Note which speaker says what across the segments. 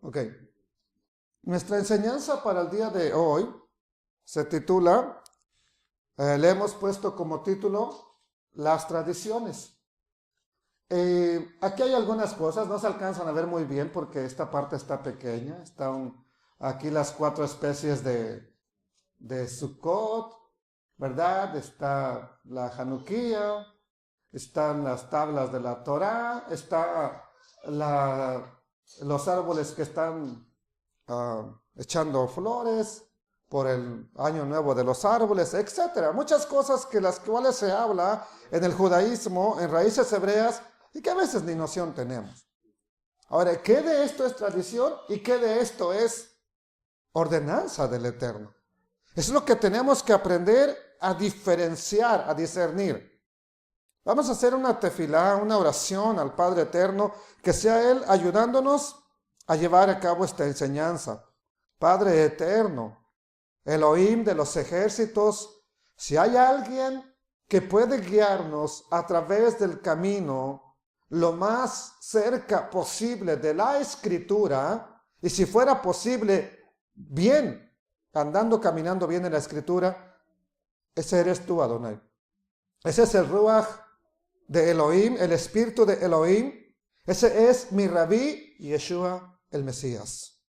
Speaker 1: Ok. Nuestra enseñanza para el día de hoy se titula, le hemos puesto como título, las tradiciones. Aquí hay algunas cosas, no se alcanzan a ver muy bien porque esta parte está pequeña. Están aquí las 4 especies de Sukkot, ¿verdad? Está la Hanukkah, están las tablas de la Torá, está los árboles que están echando flores por el año nuevo de los árboles, etcétera. Muchas cosas que las cuales se habla en el judaísmo, en raíces hebreas, y que a veces ni noción tenemos. Ahora, ¿qué de esto es tradición y qué de esto es ordenanza del Eterno? Es lo que tenemos que aprender a diferenciar, a discernir. Vamos a hacer una tefilá, una oración al Padre Eterno, que sea Él ayudándonos a llevar a cabo esta enseñanza. Padre Eterno, Elohim de los ejércitos, si hay alguien que puede guiarnos a través del camino lo más cerca posible de la Escritura, y si fuera posible, bien, andando, caminando bien en la Escritura, ese eres tú, Adonai. Ese es el Ruach de Elohim, el Espíritu de Elohim. Ese es mi Rabí Yeshua el Mesías.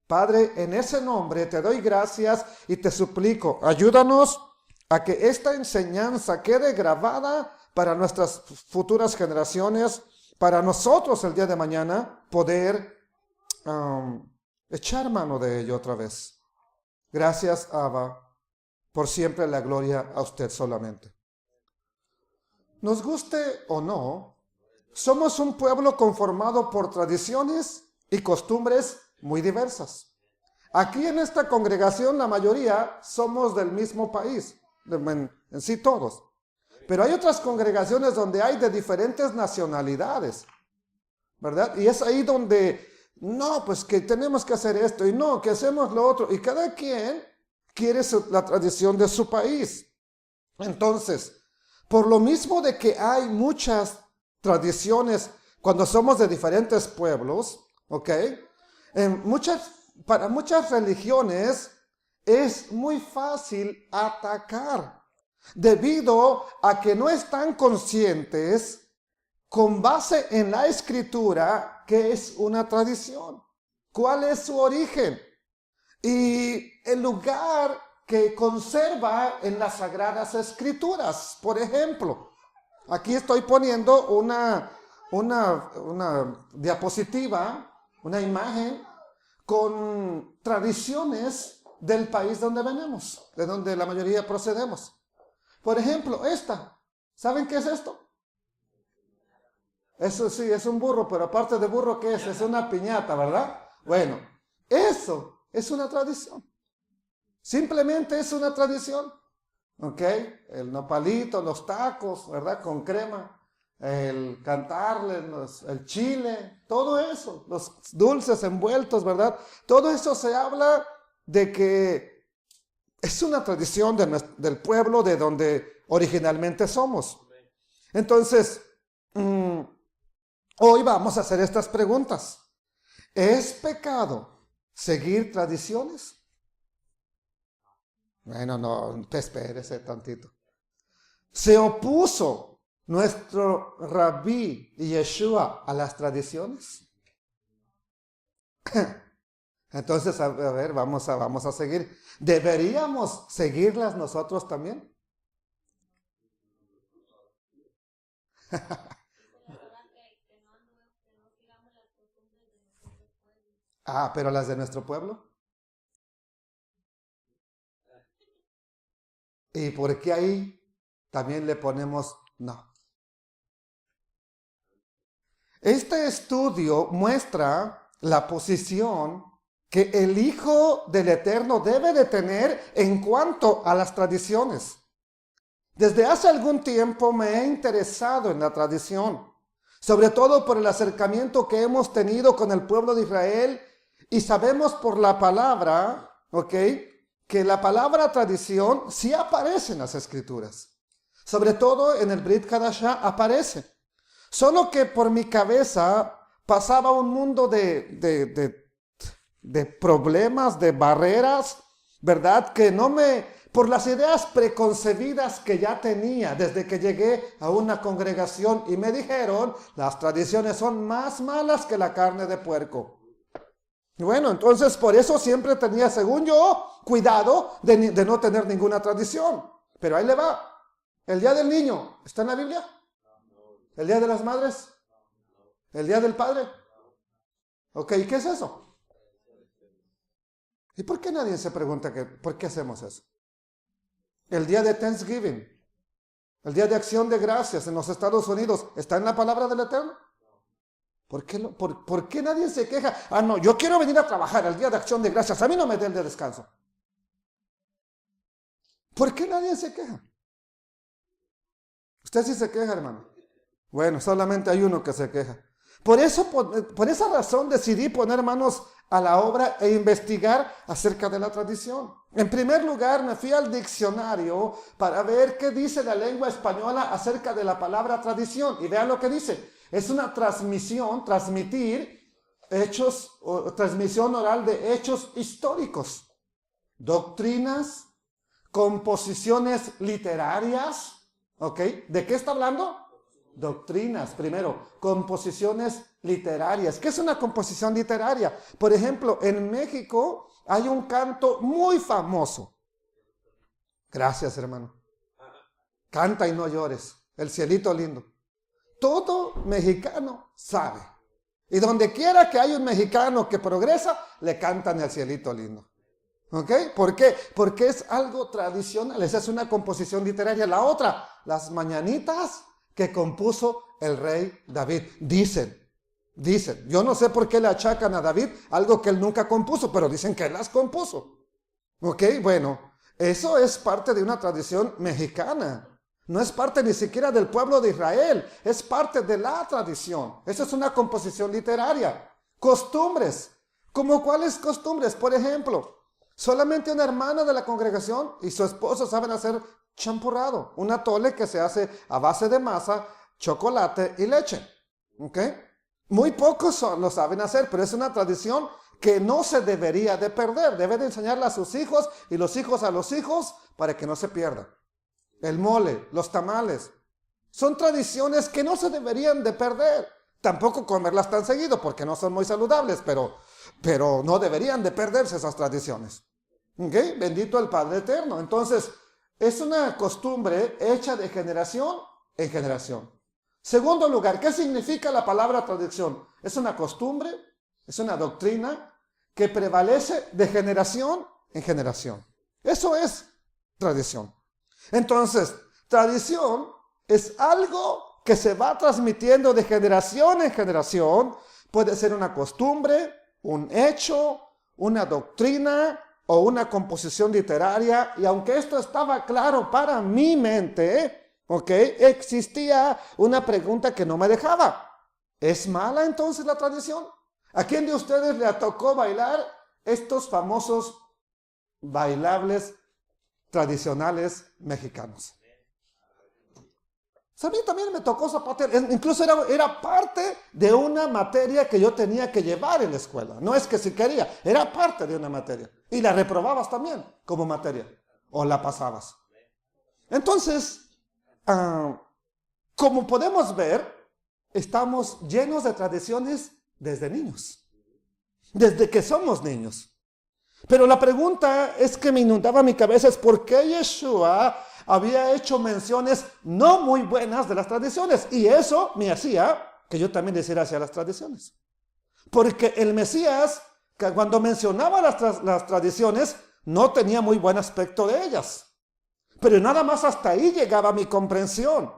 Speaker 1: Padre, en ese nombre te doy gracias y te suplico, ayúdanos a que esta enseñanza quede grabada para nuestras futuras generaciones, para nosotros el día de mañana poder echar mano de ello otra vez. Gracias, Abba, por siempre la gloria a usted solamente. Nos guste o no, somos un pueblo conformado por tradiciones y costumbres muy diversas. Aquí en esta congregación la mayoría somos del mismo país, en sí todos. Pero hay otras congregaciones donde hay de diferentes nacionalidades, ¿verdad? Y es ahí donde, no, pues que tenemos que hacer esto, y no, que hacemos lo otro. Y cada quien quiere la tradición de su país. Entonces, por lo mismo de que hay muchas tradiciones cuando somos de diferentes pueblos, ¿ok? Para muchas religiones es muy fácil atacar, debido a que no están conscientes con base en la Escritura que es una tradición, cuál es su origen y el lugar que conserva en las Sagradas Escrituras. Por ejemplo, aquí estoy poniendo una diapositiva, una imagen con tradiciones del país donde venimos, de donde la mayoría procedemos. Por ejemplo, esta. ¿Saben qué es esto? Eso sí, es un burro, pero aparte de burro, ¿qué es? Es una piñata, ¿verdad? Bueno, eso es una tradición. Simplemente es una tradición. ¿Ok? El nopalito, los tacos, ¿verdad? Con crema. El cantarle, el chile, todo eso. Los dulces envueltos, ¿verdad? Todo eso se habla de que es una tradición del pueblo de donde originalmente somos. Entonces, hoy vamos a hacer estas preguntas. ¿Es pecado seguir tradiciones? Bueno, no, te espérese tantito. ¿Se opuso nuestro Rabí Yeshua a las tradiciones? Entonces, a ver, vamos a seguir. ¿Deberíamos seguirlas nosotros también? Pero las de nuestro pueblo. ¿Y por qué ahí también le ponemos no? Este estudio muestra la posición que el Hijo del Eterno debe de tener en cuanto a las tradiciones. Desde hace algún tiempo me he interesado en la tradición, sobre todo por el acercamiento que hemos tenido con el pueblo de Israel, y sabemos por la palabra, ¿ok?, que la palabra tradición sí aparece en las Escrituras. Sobre todo en el Brit Hadashah aparece. Solo que por mi cabeza pasaba un mundo de problemas, de barreras, ¿verdad? Que por las ideas preconcebidas que ya tenía desde que llegué a una congregación y me dijeron, las tradiciones son más malas que la carne de puerco. Bueno, entonces por eso siempre tenía, según yo, cuidado de no tener ninguna tradición. Pero ahí le va. El día del niño, ¿está en la Biblia? ¿El día de las madres? ¿El día del padre? Ok, ¿y qué es eso? ¿Y por qué nadie se pregunta por qué hacemos eso? El día de Thanksgiving, el día de Acción de Gracias en los Estados Unidos, ¿está en la palabra del Eterno? ¿Por qué nadie se queja? Ah, no, yo quiero venir a trabajar el día de Acción de Gracias, a mí no me dé el de descanso. ¿Por qué nadie se queja? Usted sí se queja, hermano. Bueno, solamente hay uno que se queja. Por esa razón decidí poner manos a la obra e investigar acerca de la tradición. En primer lugar, me fui al diccionario para ver qué dice la lengua española acerca de la palabra tradición. Y vean lo que dice. Es una transmisión, transmitir hechos, o transmisión oral de hechos históricos, doctrinas, composiciones literarias. ¿Ok? ¿De qué está hablando? Doctrinas, primero, composiciones literarias. ¿Qué es una composición literaria? Por ejemplo, en México hay un canto muy famoso. Gracias, hermano. Canta y no llores. El cielito lindo. Todo mexicano sabe. Y donde quiera que haya un mexicano que progresa, le cantan el cielito lindo. ¿Ok? ¿Por qué? Porque es algo tradicional. Esa es una composición literaria. La otra, las mañanitas que compuso el rey David. Dicen. Yo no sé por qué le achacan a David algo que él nunca compuso, pero dicen que él las compuso. ¿Ok? Bueno, eso es parte de una tradición mexicana. No es parte ni siquiera del pueblo de Israel. Es parte de la tradición. Eso es una composición literaria. Costumbres. ¿Cómo cuáles costumbres? Por ejemplo, solamente una hermana de la congregación y su esposo saben hacer champurrado, un atole que se hace a base de masa, chocolate y leche. ¿Ok? Muy pocos lo saben hacer, pero es una tradición que no se debería de perder. Debe de enseñarla a sus hijos y los hijos a los hijos para que no se pierda. El mole, los tamales, son tradiciones que no se deberían de perder. Tampoco comerlas tan seguido porque no son muy saludables, pero no deberían de perderse esas tradiciones. ¿Ok? Bendito el Padre Eterno. Entonces, es una costumbre hecha de generación en generación. Segundo lugar, ¿qué significa la palabra tradición? Es una costumbre, es una doctrina que prevalece de generación en generación. Eso es tradición. Entonces, tradición es algo que se va transmitiendo de generación en generación. Puede ser una costumbre, un hecho, una doctrina o una composición literaria. Y aunque esto estaba claro para mi mente, ¿ok? Existía una pregunta que no me dejaba. ¿Es mala entonces la tradición? ¿A quién de ustedes le tocó bailar estos famosos bailables tradicionales mexicanos? A mí también me tocó zapatear. Incluso era parte de una materia que yo tenía que llevar en la escuela. No es que si quería, era parte de una materia. Y la reprobabas también como materia. O la pasabas. Entonces, como podemos ver, estamos llenos de tradiciones desde niños. Desde que somos niños. Pero la pregunta es que me inundaba mi cabeza es ¿por qué Yeshua había hecho menciones no muy buenas de las tradiciones? Y eso me hacía que yo también hiciera hacia las tradiciones. Porque el Mesías, que cuando mencionaba las tradiciones, no tenía muy buen aspecto de ellas. Pero nada más hasta ahí llegaba mi comprensión.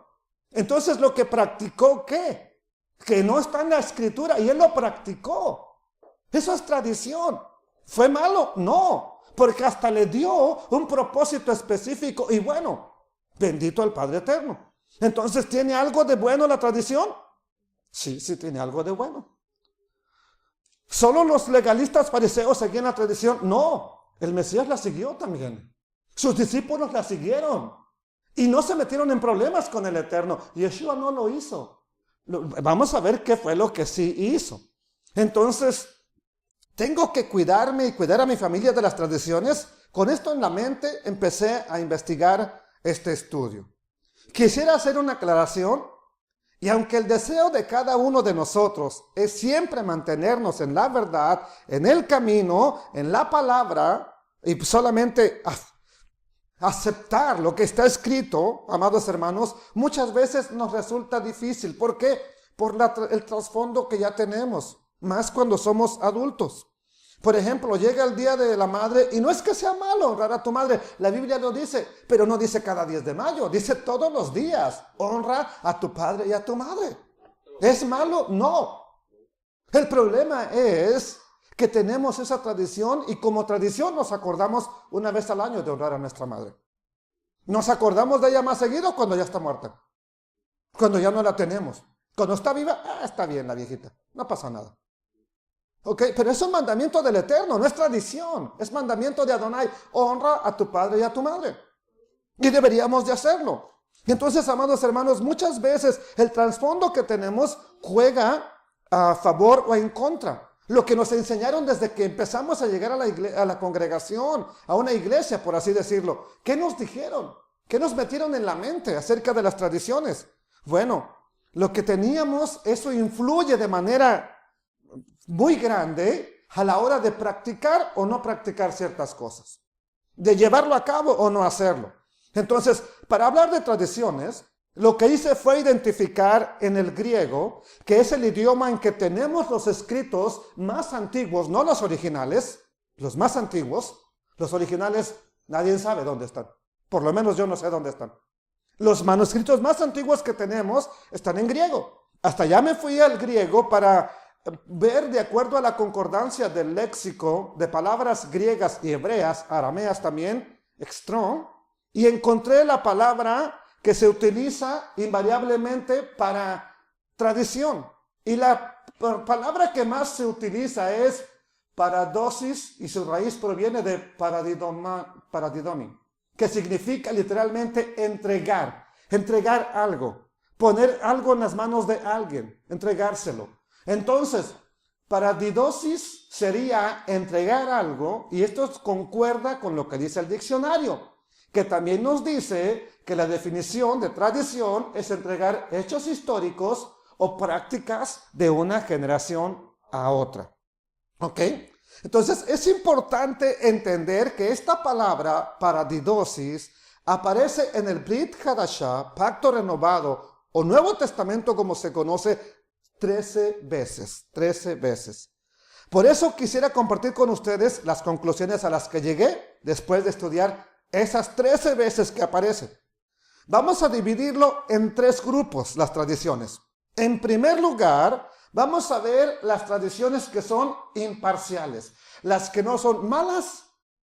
Speaker 1: Entonces lo que practicó, ¿qué? Que no está en la escritura y él lo practicó. Eso es tradición. ¿Fue malo? No, porque hasta le dio un propósito específico y bueno, bendito el Padre Eterno. Entonces, ¿tiene algo de bueno la tradición? Sí, sí tiene algo de bueno. ¿Solo los legalistas fariseos seguían la tradición? No, el Mesías la siguió también. Sus discípulos la siguieron y no se metieron en problemas con el Eterno. Yeshua no lo hizo. Vamos a ver qué fue lo que sí hizo. Entonces, tengo que cuidarme y cuidar a mi familia de las tradiciones. Con esto en la mente, empecé a investigar este estudio. Quisiera hacer una aclaración, y aunque el deseo de cada uno de nosotros es siempre mantenernos en la verdad, en el camino, en la palabra, y solamente aceptar lo que está escrito, amados hermanos, muchas veces nos resulta difícil. ¿Por qué? Por el trasfondo que ya tenemos, más cuando somos adultos. Por ejemplo, llega el Día de la Madre, y no es que sea malo honrar a tu madre, la Biblia lo dice, pero no dice cada 10 de mayo, dice todos los días, honra a tu padre y a tu madre. ¿Es malo? No. El problema es que tenemos esa tradición, y como tradición nos acordamos una vez al año de honrar a nuestra madre. Nos acordamos de ella más seguido cuando ya está muerta, cuando ya no la tenemos. Cuando está viva, está bien la viejita, no pasa nada. Ok, pero es un mandamiento del Eterno, no es tradición, es mandamiento de Adonai. Honra a tu padre y a tu madre. Y deberíamos de hacerlo. Y entonces, amados hermanos, muchas veces el trasfondo que tenemos juega a favor o en contra. Lo que nos enseñaron desde que empezamos a llegar a la congregación, a una iglesia, por así decirlo. ¿Qué nos dijeron? ¿Qué nos metieron en la mente acerca de las tradiciones? Bueno, lo que teníamos, eso influye de manera muy grande a la hora de practicar o no practicar ciertas cosas, de llevarlo a cabo o no hacerlo. Entonces, para hablar de tradiciones, lo que hice fue identificar en el griego, que es el idioma en que tenemos los escritos más antiguos, no los originales, los más antiguos. Los originales nadie sabe dónde están, por lo menos yo no sé dónde están. Los manuscritos más antiguos que tenemos están en griego. Hasta allá me fui al griego para ver, de acuerdo a la concordancia del léxico de palabras griegas y hebreas, arameas también, Strong, y encontré la palabra que se utiliza invariablemente para tradición. Y la palabra que más se utiliza es paradosis, y su raíz proviene de paradidomi, que significa literalmente entregar algo, poner algo en las manos de alguien, entregárselo. Entonces, paradidosis sería entregar algo, y esto concuerda con lo que dice el diccionario, que también nos dice que la definición de tradición es entregar hechos históricos o prácticas de una generación a otra. ¿Ok? Entonces, es importante entender que esta palabra paradidosis aparece en el Brit Hadashah, pacto renovado, o Nuevo Testamento como se conoce, 13 veces. Por eso quisiera compartir con ustedes las conclusiones a las que llegué después de estudiar esas 13 veces que aparecen. Vamos a dividirlo en 3 grupos, las tradiciones. En primer lugar, vamos a ver las tradiciones que son imparciales, las que no son malas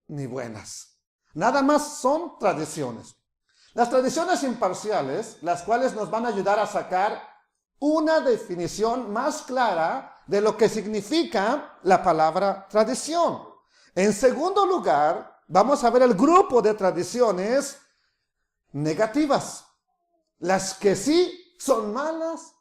Speaker 1: ni buenas. Nada más son tradiciones. Las tradiciones imparciales, las cuales nos van a ayudar a sacar una definición más clara de lo que significa la palabra tradición. En segundo lugar, vamos a ver el grupo de tradiciones negativas, las que sí son malas,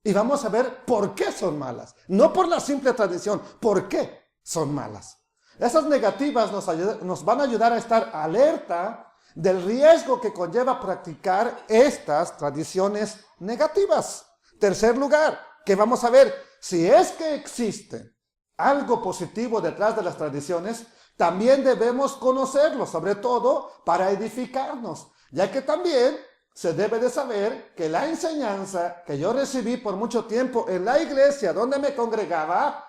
Speaker 1: y vamos a ver por qué son malas. No por la simple tradición, por qué son malas. Esas negativas nos van a ayudar a estar alerta del riesgo que conlleva practicar estas tradiciones negativas. Tercer lugar, que vamos a ver, si es que existe algo positivo detrás de las tradiciones, también debemos conocerlo, sobre todo para edificarnos, ya que también se debe de saber que la enseñanza que yo recibí por mucho tiempo en la iglesia donde me congregaba,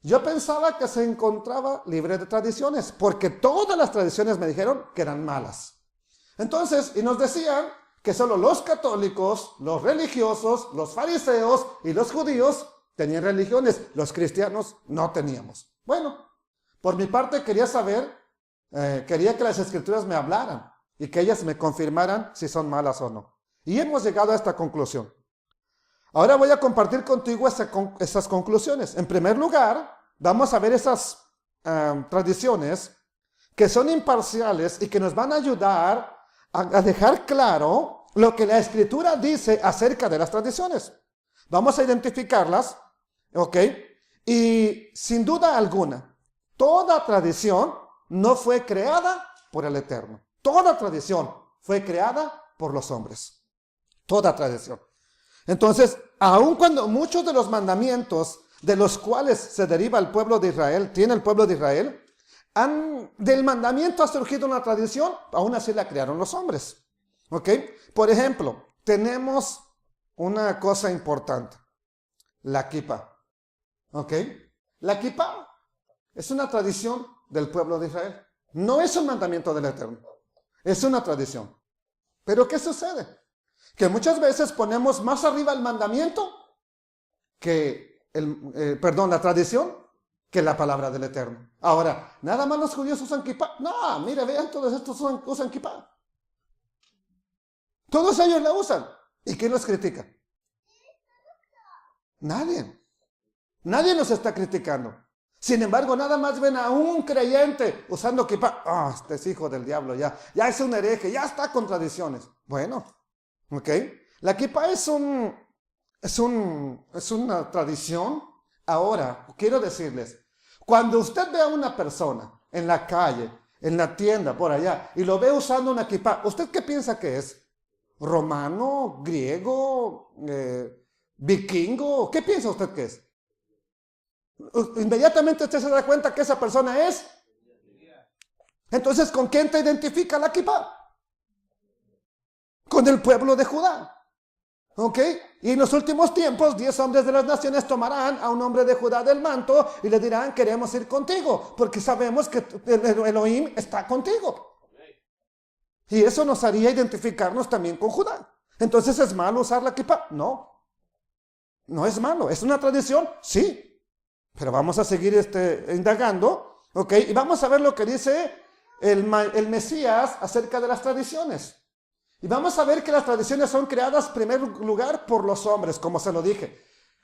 Speaker 1: yo pensaba que se encontraba libre de tradiciones, porque todas las tradiciones me dijeron que eran malas. Entonces, y nos decían que solo los católicos, los religiosos, los fariseos y los judíos tenían religiones, los cristianos no teníamos. Bueno, por mi parte quería que las escrituras me hablaran y que ellas me confirmaran si son malas o no. Y hemos llegado a esta conclusión. Ahora voy a compartir contigo esas conclusiones. En primer lugar, vamos a ver esas tradiciones que son imparciales y que nos van a ayudar a dejar claro lo que la Escritura dice acerca de las tradiciones. Vamos a identificarlas, ¿ok? Y sin duda alguna, toda tradición no fue creada por el Eterno. Toda tradición fue creada por los hombres. Toda tradición. Entonces, aun cuando muchos de los mandamientos de los cuales se deriva el pueblo de Israel, tiene el pueblo de Israel, del mandamiento ha surgido una tradición, aún así la crearon los hombres. ¿Ok? Por ejemplo, tenemos una cosa importante, la kippah. ¿Ok? La kippah es una tradición del pueblo de Israel. No es un mandamiento del Eterno, es una tradición. Pero ¿qué sucede? Que muchas veces ponemos más arriba el mandamiento que la tradición, que la palabra del Eterno. Ahora, ¿nada más los judíos usan kippah? No, mire, vean, todos estos usan kippah. Todos ellos la usan. ¿Y quién los critica? Nadie. Nadie nos está criticando. Sin embargo, nada más ven a un creyente usando kippah. Este es hijo del diablo, ya es un hereje, ya está con tradiciones. Bueno, ¿ok? La kippah es una tradición. Ahora, quiero decirles, cuando usted ve a una persona en la calle, en la tienda, por allá, y lo ve usando una kippah, ¿usted qué piensa que es? ¿Romano? ¿Griego? ¿Vikingo? ¿Qué piensa usted que es? Inmediatamente usted se da cuenta que esa persona es. Entonces, ¿con quién te identifica la kippah? Con el pueblo de Judá. ¿Ok? Y en los últimos tiempos, 10 hombres de las naciones tomarán a un hombre de Judá del manto y le dirán, queremos ir contigo, porque sabemos que el Elohim está contigo. Y eso nos haría identificarnos también con Judá. Entonces, ¿es malo usar la kippah? No. No es malo. ¿Es una tradición? Sí. Pero vamos a seguir indagando, ¿ok? Y vamos a ver lo que dice el Mesías acerca de las tradiciones. Y vamos a ver que las tradiciones son creadas en primer lugar por los hombres, como se lo dije.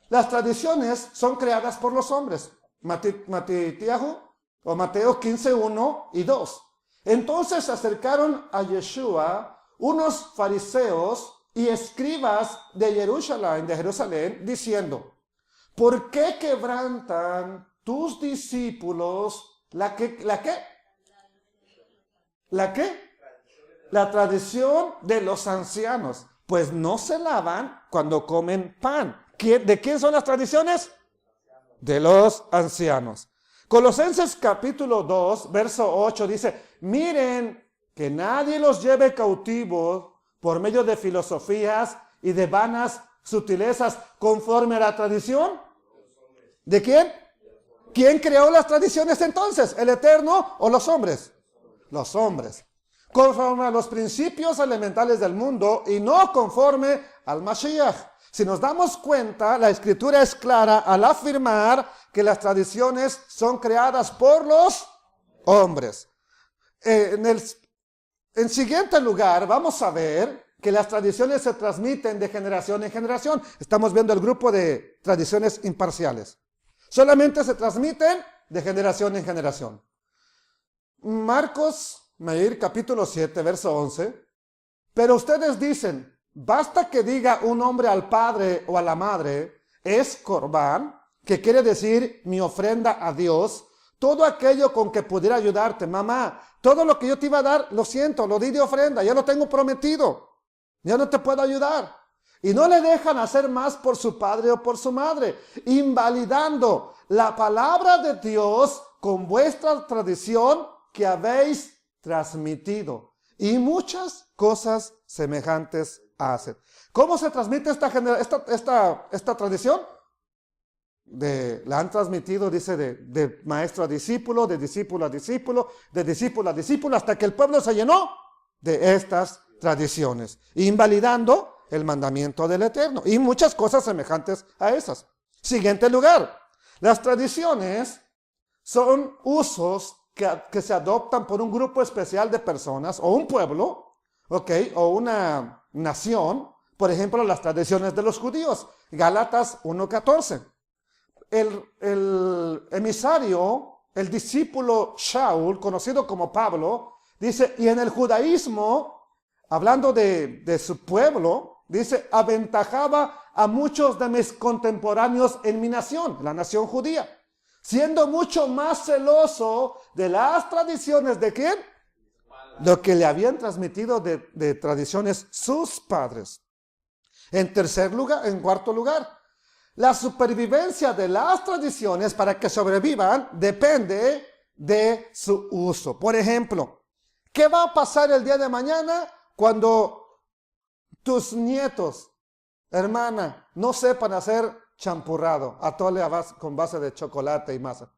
Speaker 1: Las tradiciones son creadas por los hombres. Mateo 15, 1 y 2. Entonces se acercaron a Yeshua unos fariseos y escribas de Jerusalén, diciendo, ¿por qué quebrantan tus discípulos la tradición de los ancianos? Pues no se lavan cuando comen pan. ¿De quién son las tradiciones? De los ancianos. Colosenses capítulo 2, verso 8 dice, miren que nadie los lleve cautivos por medio de filosofías y de vanas sutilezas conforme a la tradición. ¿De quién? ¿Quién creó las tradiciones entonces? ¿El Eterno o los hombres? Los hombres. Conforme a los principios elementales del mundo y no conforme al Mashiach. Si nos damos cuenta, la Escritura es clara al afirmar que las tradiciones son creadas por los hombres. En siguiente lugar, vamos a ver que las tradiciones se transmiten de generación en generación. Estamos viendo el grupo de tradiciones imparciales. Solamente se transmiten de generación en generación. Marcos, capítulo 7, verso 11. Pero ustedes dicen, basta que diga un hombre al padre o a la madre, es corbán, que quiere decir mi ofrenda a Dios, todo aquello con que pudiera ayudarte. Mamá, todo lo que yo te iba a dar, lo siento, lo di de ofrenda, ya lo tengo prometido. Ya no te puedo ayudar. Y no le dejan hacer más por su padre o por su madre, invalidando la palabra de Dios con vuestra tradición que habéis transmitido. Y muchas cosas semejantes hacen. ¿Cómo se transmite esta tradición? La han transmitido, dice, de maestro a discípulo, de discípulo a discípulo, de discípulo a discípulo, hasta que el pueblo se llenó de estas tradiciones, invalidando el mandamiento del Eterno y muchas cosas semejantes a esas. Siguiente lugar, las tradiciones son usos que se adoptan por un grupo especial de personas o un pueblo, o una nación. Por ejemplo, las tradiciones de los judíos, Gálatas 1:14. El emisario, el discípulo Shaul, conocido como Pablo, dice, y en el judaísmo, hablando de su pueblo, dice, aventajaba a muchos de mis contemporáneos en mi nación, la nación judía, siendo mucho más celoso de las tradiciones de ¿quién? Lo que le habían transmitido de tradiciones sus padres. En cuarto lugar, la supervivencia de las tradiciones para que sobrevivan depende de su uso. Por ejemplo, ¿qué va a pasar el día de mañana cuando tus nietos, hermana, no sepan hacer champurrado, atole con base de chocolate y masa?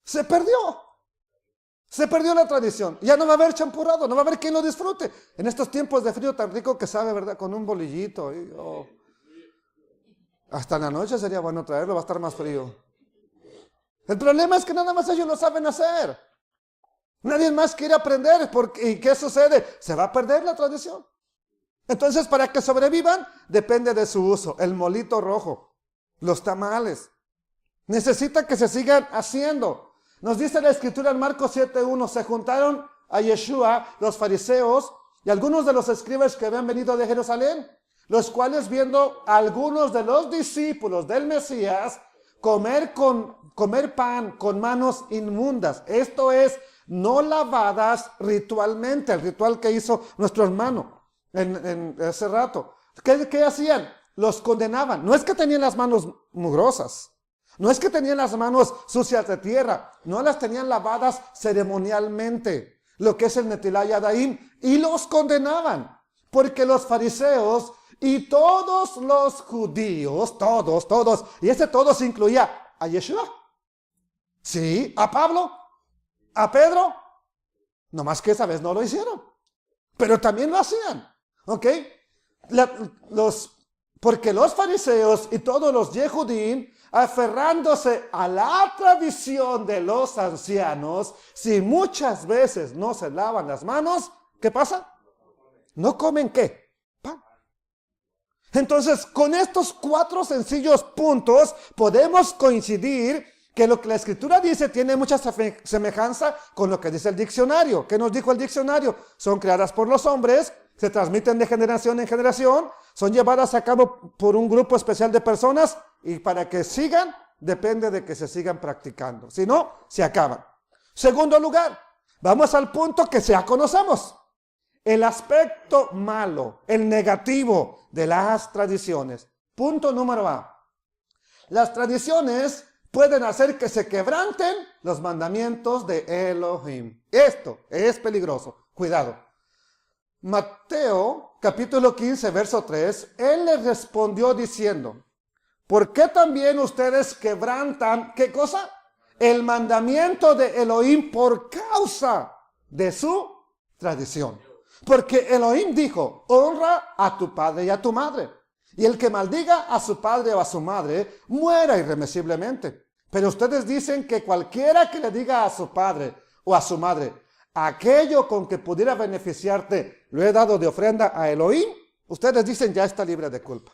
Speaker 1: Se perdió. Se perdió la tradición. Ya no va a haber champurrado, no va a haber quien lo disfrute. En estos tiempos de frío tan rico que sabe, ¿verdad? Con un bolillito. Hasta en la noche sería bueno traerlo, va a estar más frío. El problema es que nada más ellos lo saben hacer. Nadie más quiere aprender. ¿Y qué sucede? Se va a perder la tradición. Entonces, para que sobrevivan, depende de su uso. El molito rojo, los tamales. Necesita que se sigan haciendo. Nos dice la escritura en Marcos 7:1, se juntaron a Yeshua, los fariseos, y algunos de los escribas que habían venido de Jerusalén, los cuales viendo a algunos de los discípulos del Mesías comer pan con manos inmundas, esto es, no lavadas ritualmente, el ritual que hizo nuestro hermano en ese rato. ¿Qué hacían? Los condenaban. No es que tenían las manos mugrosas, no es que tenían las manos sucias de tierra, no las tenían lavadas ceremonialmente, lo que es el Netilá Yadayim, y los condenaban, porque los fariseos y todos los judíos, todos, y todos incluía a Yeshua, sí, a Pablo, a Pedro, nomás que esa vez no lo hicieron, pero también lo hacían, ¿ok? Porque los fariseos y todos los Yehudim, aferrándose a la tradición de los ancianos, si muchas veces no se lavan las manos, ¿qué pasa? ¿No comen qué? Pan. Entonces, con estos 4 sencillos puntos, podemos coincidir que lo que la Escritura dice tiene mucha semejanza con lo que dice el diccionario. ¿Qué nos dijo el diccionario? Son creadas por los hombres, se transmiten de generación en generación, son llevadas a cabo por un grupo especial de personas y para que sigan, depende de que se sigan practicando. Si no, se acaban. Segundo lugar, vamos al punto que ya conocemos. El aspecto malo, el negativo de las tradiciones. Punto número A. Las tradiciones pueden hacer que se quebranten los mandamientos de Elohim. Esto es peligroso. Cuidado. Mateo, capítulo 15, verso 3, él les respondió diciendo, ¿por qué también ustedes quebrantan, qué cosa? El mandamiento de Elohim por causa de su tradición. Porque Elohim dijo, honra a tu padre y a tu madre. Y el que maldiga a su padre o a su madre, muera irremisiblemente. Pero ustedes dicen que cualquiera que le diga a su padre o a su madre, aquello con que pudiera beneficiarte, lo he dado de ofrenda a Elohim, ustedes dicen ya está libre de culpa.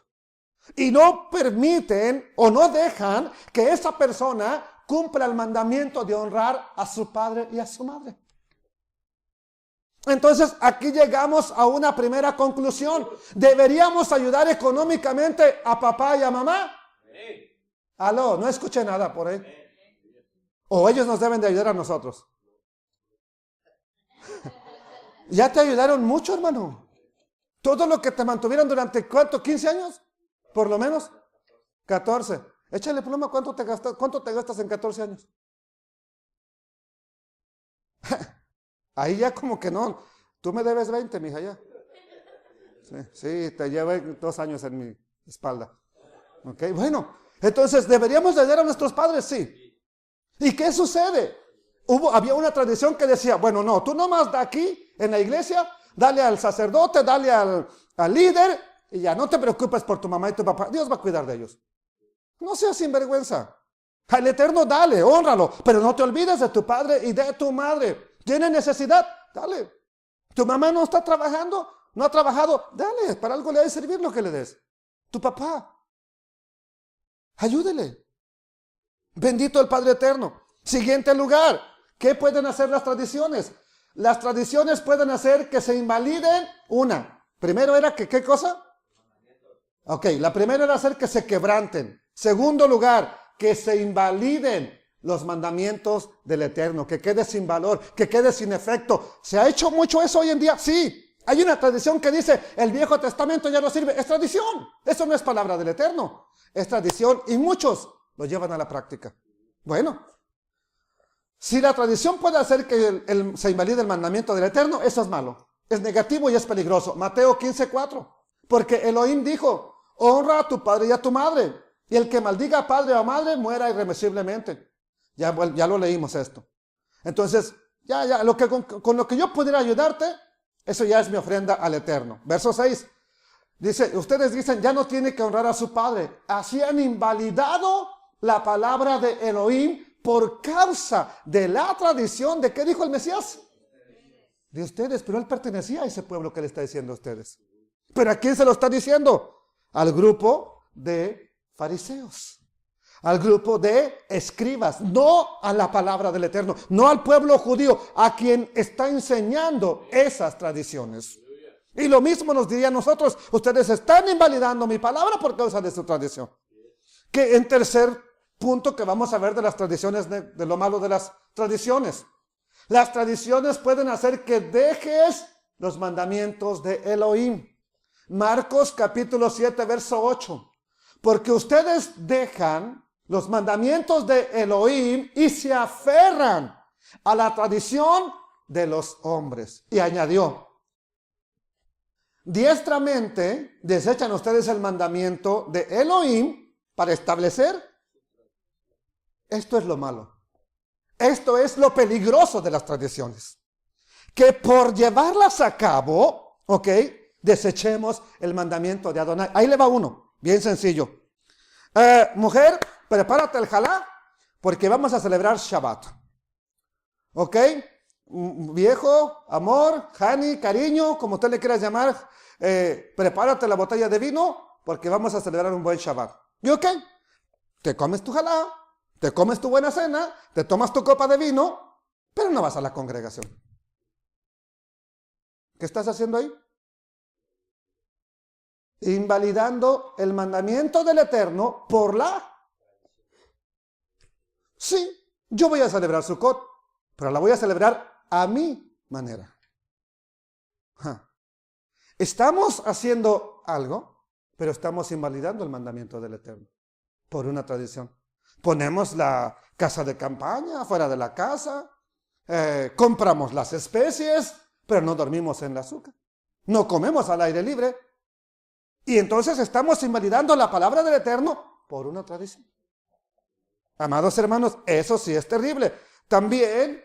Speaker 1: Y no permiten o no dejan que esa persona cumpla el mandamiento de honrar a su padre y a su madre. Entonces aquí llegamos a una primera conclusión. ¿Deberíamos ayudar económicamente a papá y a mamá? Aló, no escuché nada por ahí. O ellos nos deben de ayudar a nosotros. Ya te ayudaron mucho, hermano. Todo lo que te mantuvieron durante, ¿cuánto? ¿15 años? Por lo menos 14. Échale pluma, ¿cuánto te gastas en 14 años? Ahí ya como que no. Tú me debes 20, mija, ya. Sí, te llevé 2 años en mi espalda. Ok, bueno. Entonces, ¿deberíamos ayudar a nuestros padres? Sí. ¿Y qué sucede? Había una tradición que decía, bueno, no, tú nomás de aquí, en la iglesia, dale al sacerdote, dale al líder, y ya, no te preocupes por tu mamá y tu papá, Dios va a cuidar de ellos. No seas sinvergüenza. Al Eterno dale, hónralo, pero no te olvides de tu padre y de tu madre. ¿Tiene necesidad? Dale. ¿Tu mamá no está trabajando? ¿No ha trabajado? Dale, para algo le ha de servir lo que le des. Tu papá. Ayúdele. Bendito el Padre Eterno. Siguiente lugar. ¿Qué pueden hacer las tradiciones? Las tradiciones pueden hacer que se invaliden una. Primero era que, ¿qué cosa? Ok, la primera era hacer que se quebranten. Segundo lugar, que se invaliden los mandamientos del Eterno, que quede sin valor, que quede sin efecto. ¿Se ha hecho mucho eso hoy en día? Sí. Hay una tradición que dice, el Viejo Testamento ya no sirve. Es tradición. Eso no es palabra del Eterno. Es tradición y muchos lo llevan a la práctica. Bueno, si la tradición puede hacer que se invalide el mandamiento del Eterno, eso es malo. Es negativo y es peligroso. Mateo 15:4. Porque Elohim dijo, honra a tu padre y a tu madre. Y el que maldiga a padre o a madre muera irremisiblemente. Ya lo leímos esto. Entonces, con lo que yo pudiera ayudarte, eso ya es mi ofrenda al Eterno. Verso 6. Dice, ustedes dicen, ya no tiene que honrar a su padre. Así han invalidado la palabra de Elohim por causa de la tradición de, ¿qué dijo el Mesías? De ustedes, pero él pertenecía a ese pueblo que le está diciendo a ustedes. ¿Pero a quién se lo está diciendo? Al grupo de fariseos, al grupo de escribas, no a la palabra del Eterno, no al pueblo judío, a quien está enseñando esas tradiciones. Y lo mismo nos diría a nosotros, ustedes están invalidando mi palabra por causa de su tradición. Que en tercer punto que vamos a ver de las tradiciones, de lo malo de las tradiciones. Las tradiciones pueden hacer que dejes los mandamientos de Elohim. Marcos capítulo 7, verso 8. Porque ustedes dejan los mandamientos de Elohim y se aferran a la tradición de los hombres. Y añadió, diestramente desechan ustedes el mandamiento de Elohim para establecer. Esto es lo malo. Esto es lo peligroso de las tradiciones. Que por llevarlas a cabo, ok, desechemos el mandamiento de Adonai. Ahí le va uno, bien sencillo. Mujer, prepárate el jalá, porque vamos a celebrar Shabbat. Ok, viejo, amor, hani, cariño, como usted le quiera llamar, prepárate la botella de vino, porque vamos a celebrar un buen Shabbat. ¿Y ok? Te comes tu jalá, te comes tu buena cena, te tomas tu copa de vino, pero no vas a la congregación. ¿Qué estás haciendo ahí? Invalidando el mandamiento del Eterno por la... Sí, yo voy a celebrar Sukkot, pero la voy a celebrar a mi manera. Estamos haciendo algo, pero estamos invalidando el mandamiento del Eterno por una tradición. Ponemos la casa de campaña fuera de la casa, compramos las especies, pero no dormimos en la azúcar, no comemos al aire libre. Y entonces estamos invalidando la palabra del Eterno por una tradición. Amados hermanos, eso sí es terrible. También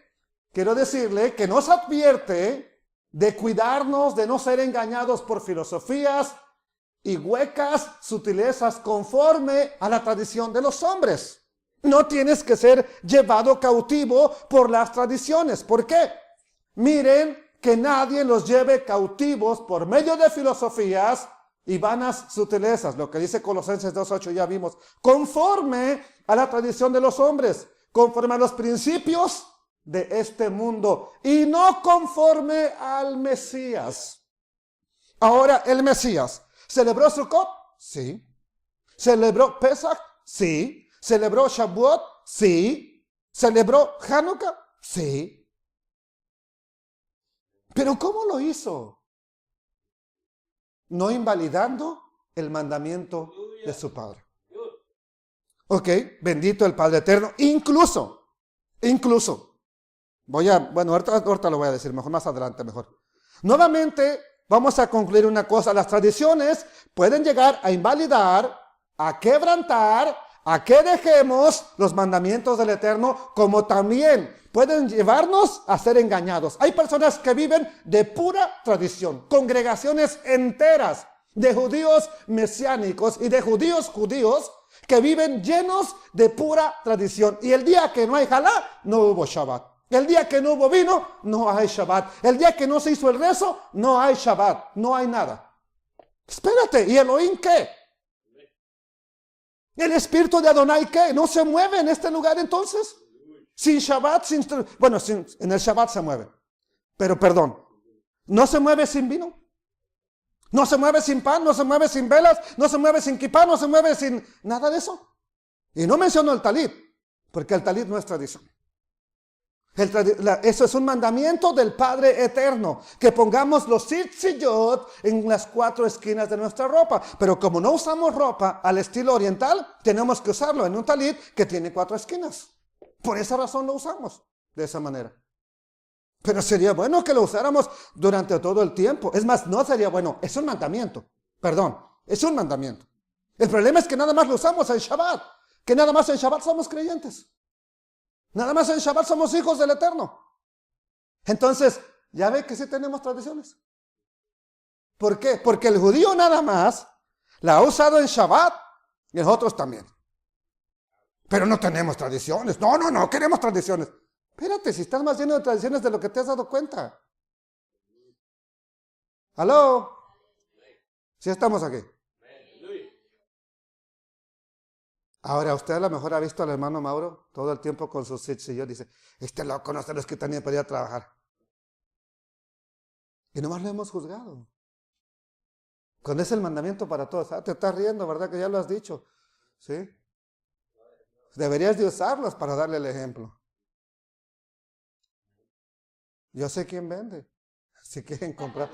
Speaker 1: quiero decirle que nos advierte de cuidarnos de no ser engañados por filosofías y huecas sutilezas conforme a la tradición de los hombres. No tienes que ser llevado cautivo por las tradiciones. ¿Por qué? Miren que nadie los lleve cautivos por medio de filosofías y vanas sutilezas, lo que dice Colosenses 2:8 ya vimos, conforme a la tradición de los hombres, conforme a los principios de este mundo y no conforme al Mesías. Ahora el Mesías, ¿celebró Sukkot? Sí. ¿Celebró Pesach? Sí. ¿Celebró Shavuot? Sí. ¿Celebró Hanukkah? Sí. ¿Pero cómo lo hizo? No invalidando el mandamiento de su Padre. Ok, bendito el Padre Eterno. Incluso, ahorita lo voy a decir, mejor más adelante mejor. Nuevamente, vamos a concluir una cosa. Las tradiciones pueden llegar a invalidar, a quebrantar, a que dejemos los mandamientos del Eterno, como también pueden llevarnos a ser engañados. Hay personas que viven de pura tradición, congregaciones enteras de judíos mesiánicos y de judíos que viven llenos de pura tradición. Y el día que no hay jalá, no hubo Shabbat. El día que no hubo vino, no hay Shabbat. El día que no se hizo el rezo, no hay Shabbat, no hay nada. Espérate, ¿y Elohim qué? ¿El espíritu de Adonai qué? ¿No se mueve en este lugar entonces? Sin Shabbat, en el Shabbat se mueve. Pero perdón, ¿no se mueve sin vino? No se mueve sin pan, no se mueve sin velas, no se mueve sin kipá, no se mueve sin nada de eso. Y no menciono el talit, porque el talit no es tradición. Eso es un mandamiento del Padre Eterno, que pongamos los tzitzit en las 4 esquinas de nuestra ropa. Pero como no usamos ropa al estilo oriental, tenemos que usarlo en un talit que tiene 4 esquinas. Por esa razón lo usamos de esa manera. Pero sería bueno que lo usáramos durante todo el tiempo. Es más, no sería bueno, es un mandamiento. Perdón, es un mandamiento. El problema es que nada más lo usamos en Shabbat. Que nada más en Shabbat somos creyentes. Nada más en Shabbat somos hijos del Eterno. Entonces, ya ve que sí tenemos tradiciones. ¿Por qué? Porque el judío nada más la ha usado en Shabbat y nosotros también. Pero no tenemos tradiciones. No queremos tradiciones. Espérate, si estás más lleno de tradiciones de lo que te has dado cuenta. ¿Aló? Sí estamos aquí. Ahora, usted a lo mejor ha visto al hermano Mauro todo el tiempo con sus tzitzit. Dice, este loco no se los quita ni para ir a trabajar. Y nomás lo hemos juzgado. Cuando es el mandamiento para todos. Te estás riendo, ¿verdad? Que ya lo has dicho. ¿Sí? Deberías de usarlos para darle el ejemplo. Yo sé quién vende. Si quieren comprar.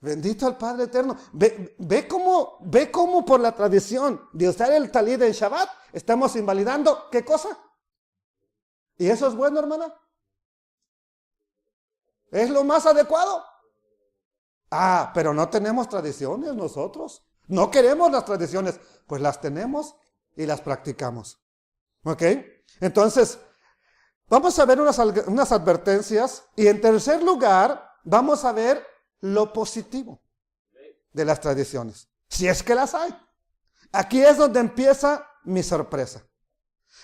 Speaker 1: Bendito al Padre Eterno. Ve cómo por la tradición de usar el talit en Shabbat estamos invalidando ¿qué cosa? ¿Y eso es bueno, hermana? ¿Es lo más adecuado? Pero no tenemos tradiciones nosotros. No queremos las tradiciones. Pues las tenemos y las practicamos. ¿Ok? Entonces, vamos a ver unas advertencias. Y en tercer lugar, vamos a ver lo positivo de las tradiciones, si es que las hay. Aquí es donde empieza mi sorpresa.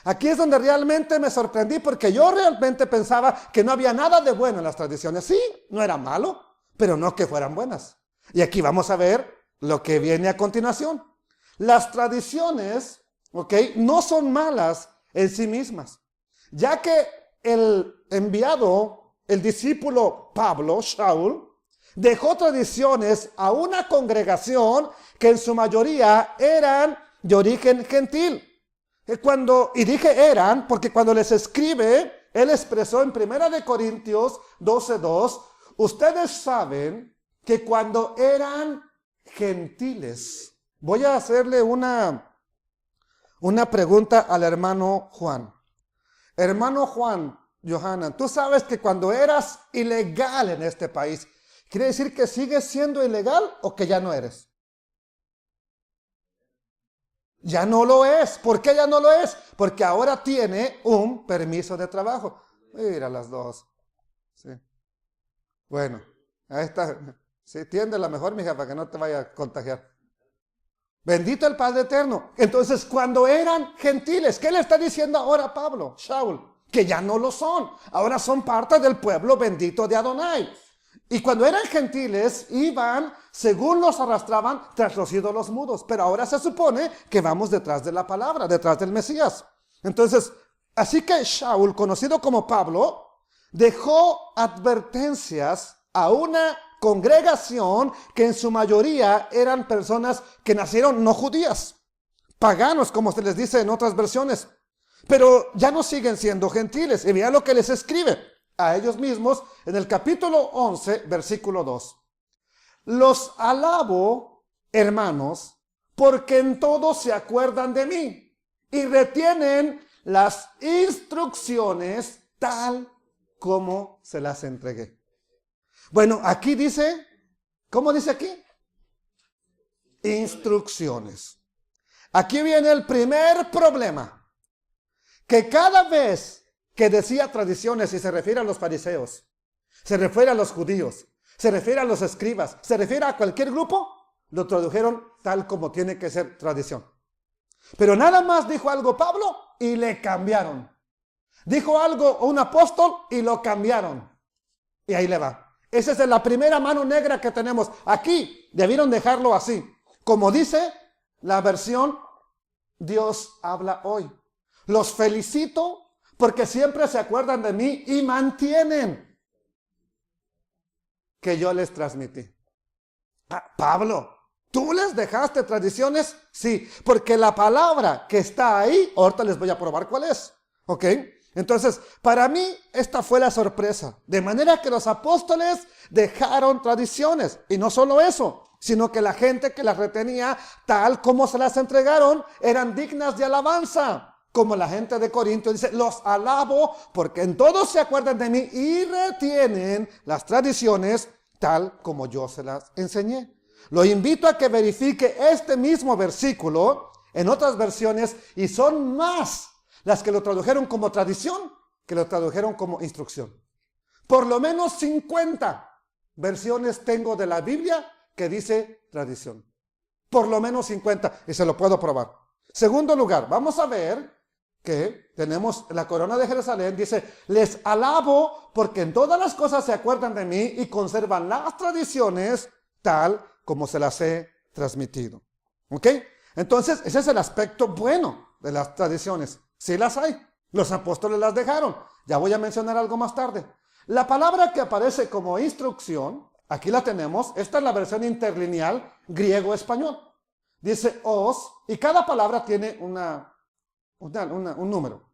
Speaker 1: Aquí es donde realmente me sorprendí, porque yo realmente pensaba que no había nada de bueno en las tradiciones. Sí, no era malo, pero no que fueran buenas. Y aquí vamos a ver lo que viene a continuación. Las tradiciones, no son malas en sí mismas, ya que el enviado, el discípulo Pablo, Shaul, dejó tradiciones a una congregación que en su mayoría eran de origen gentil. Y dije eran porque cuando les escribe, él expresó en 1 Corintios 12:2, ustedes saben que cuando eran gentiles, voy a hacerle una pregunta al hermano Juan. Hermano Juan, Johanan, tú sabes que cuando eras ilegal en este país, ¿quiere decir que sigues siendo ilegal o que ya no eres? Ya no lo es. ¿Por qué ya no lo es? Porque ahora tiene un permiso de trabajo. Mira las dos. Sí. Bueno, ahí está. Sí, tiéndela mejor, mija, para que no te vaya a contagiar. Bendito el Padre Eterno. Entonces, cuando eran gentiles, ¿qué le está diciendo ahora Pablo, Shaul? Que ya no lo son. Ahora son parte del pueblo bendito de Adonai. Y cuando eran gentiles, iban, según los arrastraban, tras los ídolos mudos. Pero ahora se supone que vamos detrás de la palabra, detrás del Mesías. Entonces, así que Shaul, conocido como Pablo, dejó advertencias a una congregación que en su mayoría eran personas que nacieron no judías, paganos, como se les dice en otras versiones. Pero ya no siguen siendo gentiles. Y vean lo que les escribe a ellos mismos en el capítulo 11, versículo 2. Los alabo, hermanos, porque en todo se acuerdan de mí y retienen las instrucciones tal como se las entregué. Bueno, aquí dice, ¿cómo dice aquí? Instrucciones. Aquí viene el primer problema, que cada vez que decía tradiciones y se refiere a los fariseos, se refiere a los judíos, se refiere a los escribas, se refiere a cualquier grupo, lo tradujeron tal como tiene que ser tradición. Pero nada más dijo algo Pablo y le cambiaron. Dijo algo un apóstol y lo cambiaron. Y ahí le va. Esa es la primera mano negra que tenemos. Aquí debieron dejarlo así. Como dice la versión Dios habla hoy. Los felicito porque siempre se acuerdan de mí y mantienen. que yo les transmití. Pablo, ¿tú les dejaste tradiciones? Sí, porque la palabra que está ahí, ahorita les voy a probar cuál es. ¿Ok? Entonces, para mí, esta fue la sorpresa. De manera que los apóstoles dejaron tradiciones. Y no solo eso, sino que la gente que las retenía, tal como se las entregaron, eran dignas de alabanza. Como la gente de Corinto dice, los alabo porque en todo se acuerdan de mí y retienen las tradiciones tal como yo se las enseñé. Lo invito a que verifique este mismo versículo en otras versiones y son más las que lo tradujeron como tradición que lo tradujeron como instrucción. Por lo menos 50 versiones tengo de la Biblia que dice tradición. Por lo menos 50 y se lo puedo probar. Segundo lugar, vamos a ver que tenemos la corona de Jerusalén, dice, les alabo porque en todas las cosas se acuerdan de mí y conservan las tradiciones tal como se las he transmitido. ¿Ok? Entonces, ese es el aspecto bueno de las tradiciones. Sí las hay. Los apóstoles las dejaron. Ya voy a mencionar algo más tarde. La palabra que aparece como instrucción, aquí la tenemos, esta es la versión interlineal griego-español. Dice os, y cada palabra tiene un número.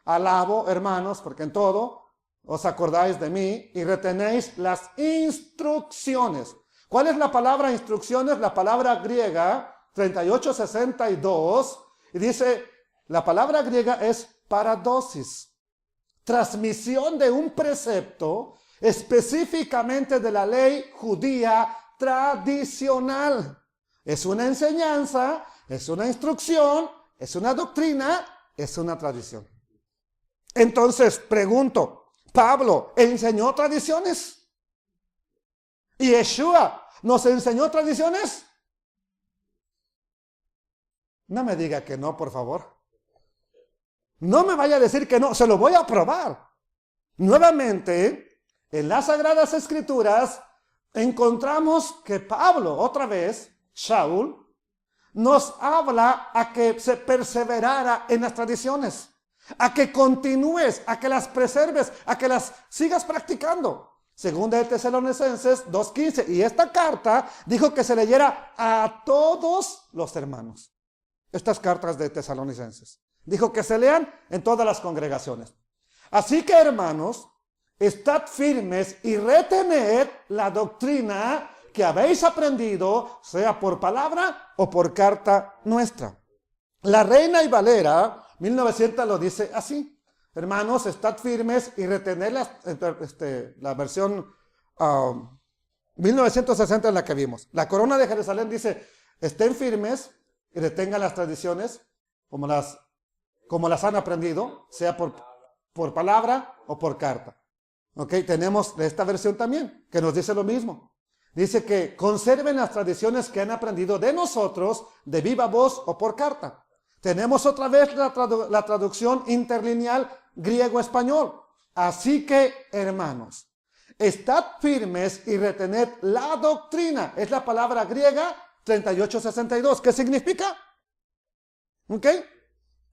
Speaker 1: Alabo, hermanos, porque en todo os acordáis de mí y retenéis las instrucciones. ¿Cuál es la palabra instrucciones? La palabra griega 3862 y dice, la palabra griega es paradosis, transmisión de un precepto específicamente de la ley judía tradicional. Es una enseñanza, es una instrucción, es una doctrina, es una tradición. Entonces, pregunto, ¿Pablo enseñó tradiciones? ¿Y Yeshua nos enseñó tradiciones? No me diga que no, por favor. No me vaya a decir que no, se lo voy a probar. Nuevamente, en las Sagradas Escrituras, encontramos que Pablo, otra vez, Shaul, nos habla a que se perseverara en las tradiciones, a que continúes, a que las preserves, a que las sigas practicando. Segunda de Tesalonicenses 2:15. Y esta carta dijo que se leyera a todos los hermanos. Estas cartas de Tesalonicenses. Dijo que se lean en todas las congregaciones. Así que, hermanos, estad firmes y retened la doctrina que habéis aprendido, sea por palabra o por carta nuestra. La Reina y Valera 1900 lo dice así. Hermanos, estad firmes y retened la versión 1960 en la que vimos. La Corona de Jerusalén dice, estén firmes y retengan las tradiciones como las han aprendido, sea por palabra o por carta. Ok, tenemos esta versión también, que nos dice lo mismo. Dice que conserven las tradiciones que han aprendido de nosotros, de viva voz o por carta. Tenemos otra vez la traducción interlineal griego-español. Así que, hermanos, estad firmes y retened la doctrina. Es la palabra griega 3862. ¿Qué significa? ¿Ok?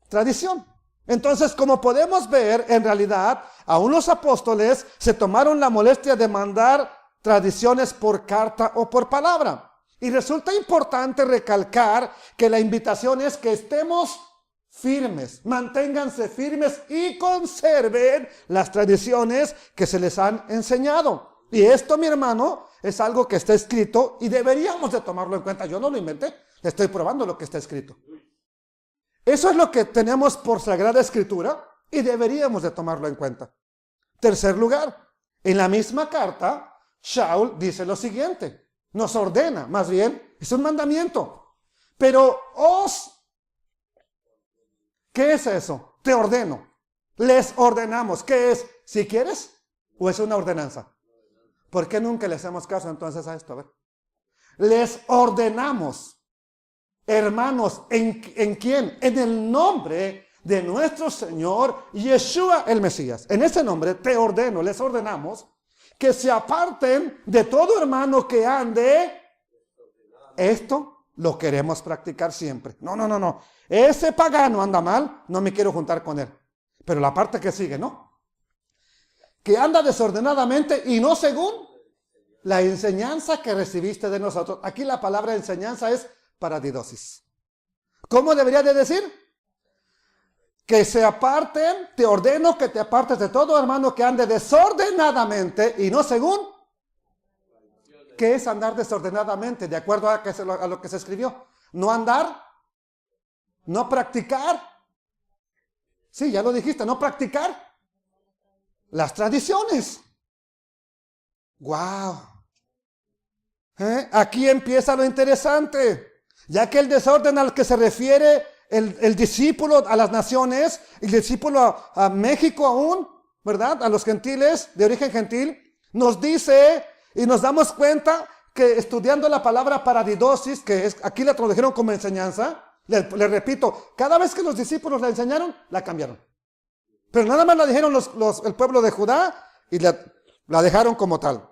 Speaker 1: Tradición. Entonces, como podemos ver, en realidad, aún los apóstoles se tomaron la molestia de mandar tradiciones por carta o por palabra. Y resulta importante recalcar que la invitación es que estemos firmes, manténganse firmes y conserven las tradiciones que se les han enseñado. Y esto, mi hermano, es algo que está escrito y deberíamos de tomarlo en cuenta. Yo no lo inventé, le estoy probando lo que está escrito. Eso es lo que tenemos por Sagrada Escritura y deberíamos de tomarlo en cuenta. Tercer lugar, en la misma carta, Shaul dice lo siguiente, nos ordena, más bien, es un mandamiento. Pero ¿qué es eso? Te ordeno. Les ordenamos. ¿Qué es? ¿Si quieres? ¿O es una ordenanza? ¿Por qué nunca le hacemos caso entonces a esto? A ver. Les ordenamos. Hermanos, ¿en quién? En el nombre de nuestro Señor Yeshua el Mesías. En ese nombre te ordeno, les ordenamos que se aparten de todo hermano que ande. Esto lo queremos practicar siempre. No. Ese pagano anda mal, no me quiero juntar con él. Pero la parte que sigue, no. Que anda desordenadamente y no según la enseñanza que recibiste de nosotros. Aquí la palabra enseñanza es paradidosis. ¿Cómo debería de decir? Que se aparten, te ordeno que te apartes de todo hermano que ande desordenadamente y no según. ¿Qué es andar desordenadamente? De acuerdo a lo que se escribió. No andar, no practicar. Sí, ya lo dijiste, no practicar las tradiciones. ¡Wow! Aquí empieza lo interesante. Ya que el desorden al que se refiere el discípulo a las naciones, el discípulo a México aún, ¿verdad? A los gentiles, de origen gentil, nos dice y nos damos cuenta que estudiando la palabra paradidosis, que es, aquí la tradujeron como enseñanza, le repito, cada vez que los discípulos la enseñaron, la cambiaron. Pero nada más la dijeron el pueblo de Judá y la dejaron como tal.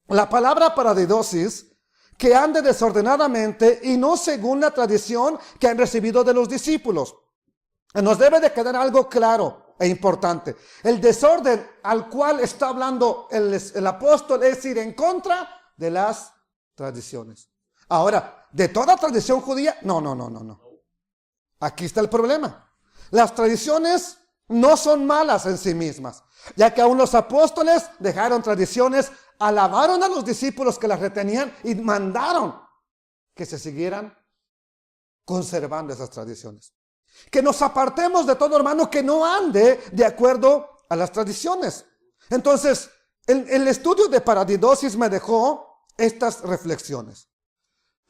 Speaker 1: La palabra paradidosis, que ande desordenadamente y no según la tradición que han recibido de los discípulos. Nos debe de quedar algo claro e importante. El desorden al cual está hablando el apóstol es ir en contra de las tradiciones. Ahora, ¿de toda tradición judía? No. Aquí está el problema. Las tradiciones no son malas en sí mismas, ya que aún los apóstoles dejaron tradiciones, alabaron a los discípulos que las retenían y mandaron que se siguieran conservando esas tradiciones. Que nos apartemos de todo hermano que no ande de acuerdo a las tradiciones. Entonces, el estudio de paradidosis me dejó estas reflexiones.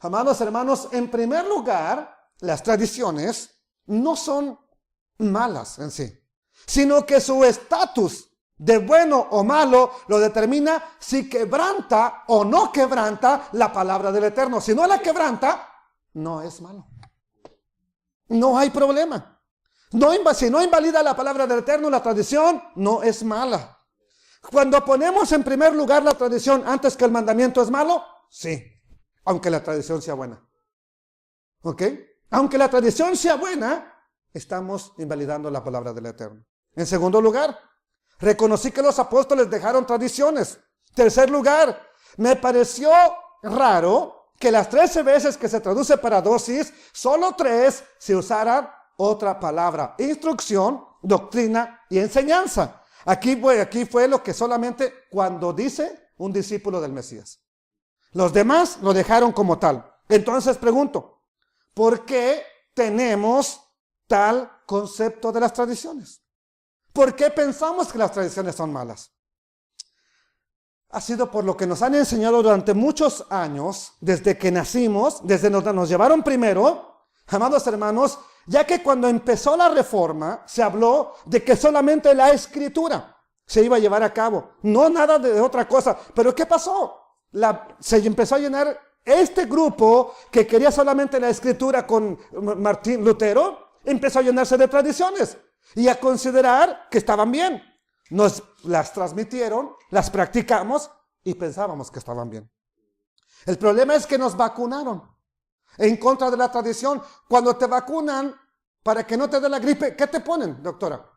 Speaker 1: Amados hermanos, en primer lugar, las tradiciones no son malas en sí, sino que su estatus de bueno o malo lo determina si quebranta o no quebranta la palabra del Eterno. Si no la quebranta, no es malo. No hay problema. Si no invalida la palabra del Eterno, la tradición no es mala. Cuando ponemos en primer lugar la tradición antes que el mandamiento, ¿es malo? Sí, aunque la tradición sea buena. ¿Ok? Aunque la tradición sea buena, estamos invalidando la palabra del Eterno. En segundo lugar, reconocí que los apóstoles dejaron tradiciones. Tercer lugar, me pareció raro que las 13 veces que se traduce paradosis, solo 3 se usaran otra palabra: instrucción, doctrina y enseñanza. Aquí fue lo que solamente cuando dice un discípulo del Mesías. Los demás lo dejaron como tal. Entonces pregunto, ¿por qué tenemos tal concepto de las tradiciones? ¿Por qué pensamos que las tradiciones son malas? Ha sido por lo que nos han enseñado durante muchos años, desde que nacimos, desde nos llevaron primero, amados hermanos, ya que cuando empezó la reforma se habló de que solamente la escritura se iba a llevar a cabo, no nada de otra cosa. Pero ¿qué pasó? Se empezó a llenar este grupo que quería solamente la escritura con Martín Lutero, empezó a llenarse de tradiciones y a considerar que estaban bien. Nos las transmitieron, las practicamos y pensábamos que estaban bien. El problema es que nos vacunaron en contra de la tradición. Cuando te vacunan para que no te dé la gripe, ¿qué te ponen, doctora?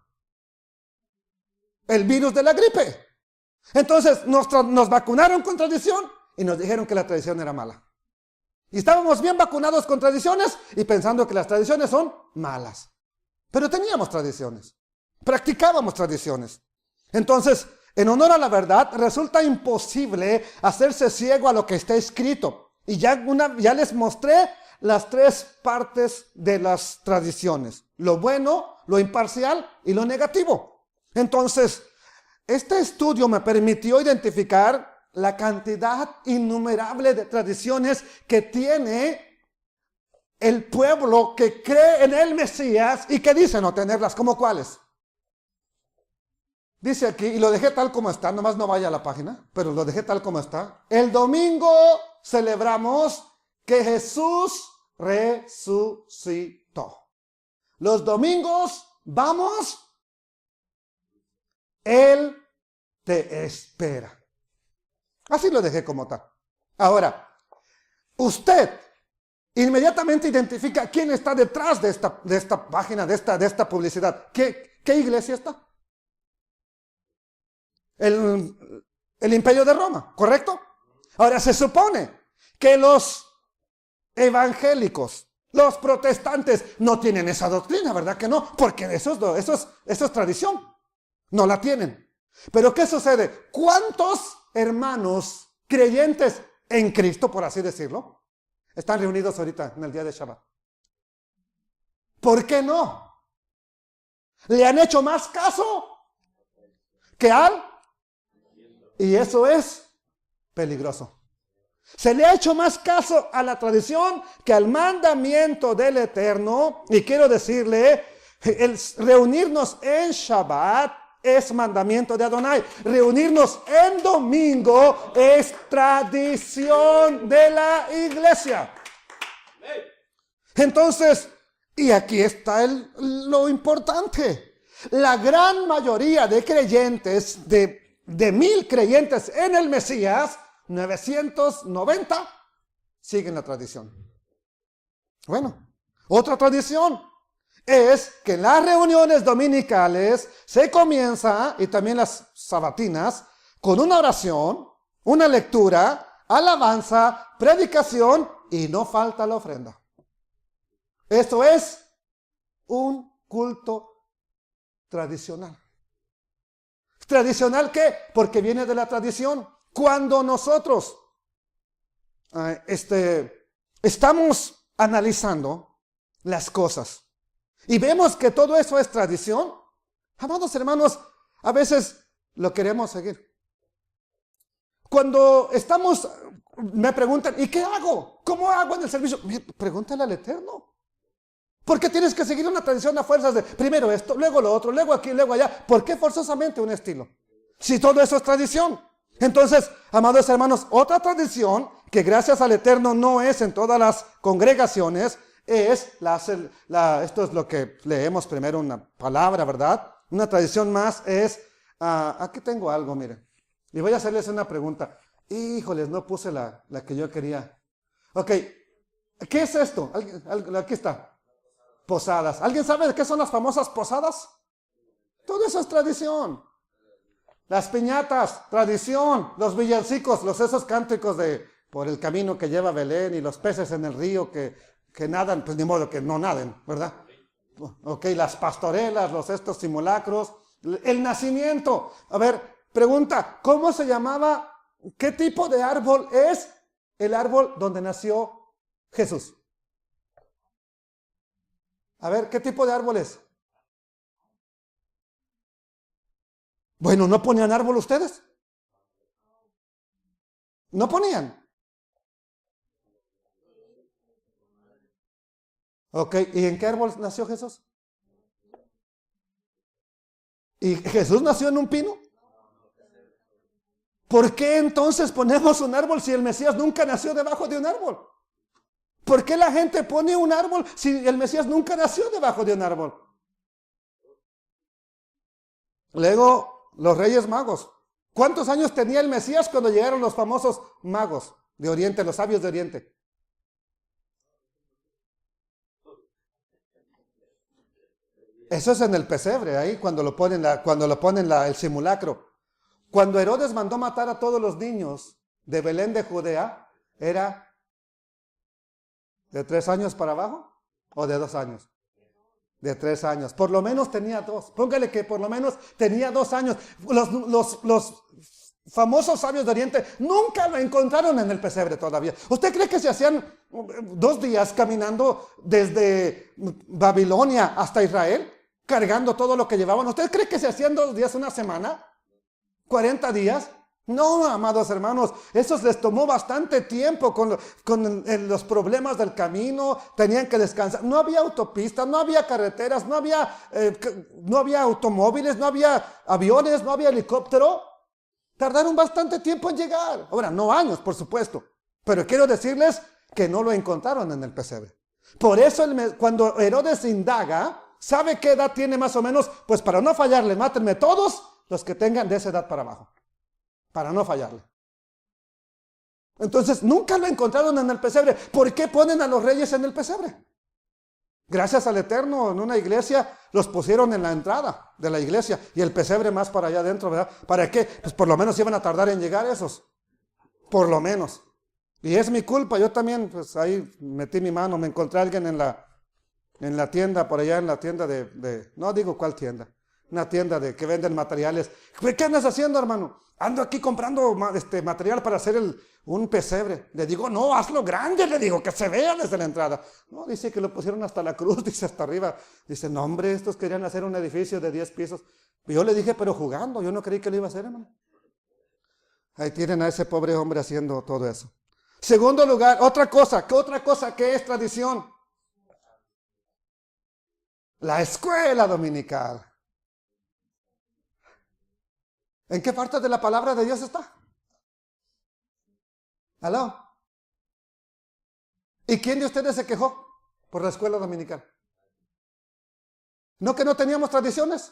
Speaker 1: El virus de la gripe. Entonces nos vacunaron con tradición y nos dijeron que la tradición era mala. Y estábamos bien vacunados con tradiciones y pensando que las tradiciones son malas. Pero teníamos tradiciones, practicábamos tradiciones. Entonces, en honor a la verdad, resulta imposible hacerse ciego a lo que está escrito. Y ya les mostré las 3 partes de las tradiciones: lo bueno, lo imparcial y lo negativo. Entonces, este estudio me permitió identificar la cantidad innumerable de tradiciones que tiene el pueblo que cree en el Mesías y que dice no tenerlas. ¿Cómo cuáles? Dice aquí, y lo dejé tal como está, nomás no vaya a la página, pero lo dejé tal como está. El domingo celebramos que Jesús resucitó. Los domingos vamos, Él te espera. Así lo dejé como tal. Ahora, usted inmediatamente identifica quién está detrás de esta página, de esta publicidad. ¿Qué iglesia está? El Imperio de Roma, ¿correcto? Ahora, se supone que los evangélicos, los protestantes, no tienen esa doctrina, ¿verdad que no? Porque eso es tradición. No la tienen. Pero ¿qué sucede? ¿Cuántos hermanos creyentes en Cristo, por así decirlo, están reunidos ahorita en el día de Shabbat? ¿Por qué no? ¿Le han hecho más caso que al? Y eso es peligroso. Se le ha hecho más caso a la tradición que al mandamiento del Eterno. Y quiero decirle, el reunirnos en Shabbat es mandamiento de Adonai. Reunirnos en domingo es tradición de la iglesia. Entonces, y aquí está lo importante. La gran mayoría de creyentes, de 1000 creyentes en el Mesías, 990 siguen la tradición. Bueno, otra tradición es que en las reuniones dominicales se comienza, y también las sabatinas, con una oración, una lectura, alabanza, predicación, y no falta la ofrenda. Esto es un culto tradicional. ¿Tradicional qué? Porque viene de la tradición. Cuando nosotros estamos analizando las cosas y vemos que todo eso es tradición, amados hermanos, a veces lo queremos seguir. Cuando me preguntan, ¿y qué hago? ¿Cómo hago en el servicio? Pregúntale al Eterno. ¿Por qué tienes que seguir una tradición a fuerzas de primero esto, luego lo otro, luego aquí, luego allá? ¿Por qué forzosamente un estilo? Si todo eso es tradición. Entonces, amados hermanos, otra tradición que gracias al Eterno no es en todas las congregaciones, es esto es lo que leemos primero, una palabra, ¿verdad? Una tradición más es, aquí tengo algo, miren, y voy a hacerles una pregunta. Híjoles, no puse la que yo quería. Ok, ¿qué es esto? Aquí está. Posadas. ¿Alguien sabe de qué son las famosas posadas? Todo eso es tradición. Las piñatas, tradición. Los villancicos, esos cánticos de por el camino que lleva a Belén y los peces en el río que nadan, pues ni modo que no naden, ¿verdad? Ok, las pastorelas, estos simulacros, el nacimiento. A ver, pregunta, ¿cómo se llamaba? ¿Qué tipo de árbol es el árbol donde nació Jesús? A ver, ¿qué tipo de árbol es? Bueno, ¿no ponían árbol ustedes? ¿No ponían? Ok, ¿y en qué árbol nació Jesús? ¿Y Jesús nació en un pino? ¿Por qué entonces ponemos un árbol si el Mesías nunca nació debajo de un árbol? ¿Por qué la gente pone un árbol si el Mesías nunca nació debajo de un árbol? Luego, los Reyes Magos. ¿Cuántos años tenía el Mesías cuando llegaron los famosos magos de Oriente, los sabios de Oriente? Eso es en el pesebre, ahí cuando lo ponen el simulacro. Cuando Herodes mandó matar a todos los niños de Belén de Judea, ¿era de 3 años para abajo o de 2 años? De 3 años. Por lo menos tenía 2. Póngale que por lo menos tenía 2 años. Los famosos sabios de Oriente nunca lo encontraron en el pesebre todavía. ¿Usted cree que se hacían 2 días caminando desde Babilonia hasta Israel, cargando todo lo que llevaban? ¿Usted cree que se hacían 2 días, una semana? ¿40 días? No, amados hermanos, eso les tomó bastante tiempo con los problemas del camino, tenían que descansar. No había autopistas, no había carreteras, no había automóviles, no había aviones, no había helicóptero. Tardaron bastante tiempo en llegar. Ahora, no años, por supuesto, pero quiero decirles que no lo encontraron en el pesebre. Por eso cuando Herodes indaga, ¿sabe qué edad tiene más o menos? Pues para no fallarle, mátenme todos los que tengan de esa edad para abajo, para no fallarle. Entonces nunca lo encontraron en el pesebre. ¿Por qué ponen a los reyes en el pesebre? Gracias al Eterno, en una iglesia los pusieron en la entrada de la iglesia y el pesebre más para allá adentro, ¿verdad? ¿Para qué? Pues por lo menos iban a tardar en llegar esos. por lo menos. Y es mi culpa, yo también, pues ahí metí mi mano, me encontré a alguien en la tienda, por allá en la tienda no digo cuál tienda, una tienda que venden materiales. ¿Qué andas haciendo, hermano? Ando aquí comprando material para hacer un pesebre. Le digo, no, hazlo grande, le digo, que se vea desde la entrada. No, dice que lo pusieron hasta la cruz, dice hasta arriba. Dice, no hombre, estos querían hacer un edificio de 10 pisos. Y yo le dije, pero jugando, yo no creí que lo iba a hacer, hermano. Ahí tienen a ese pobre hombre haciendo todo eso. Segundo lugar, otra cosa que es tradición. La escuela dominical. ¿En qué parte de la palabra de Dios está? ¿Aló? ¿Y quién de ustedes se quejó por la escuela dominical? ¿No que no teníamos tradiciones?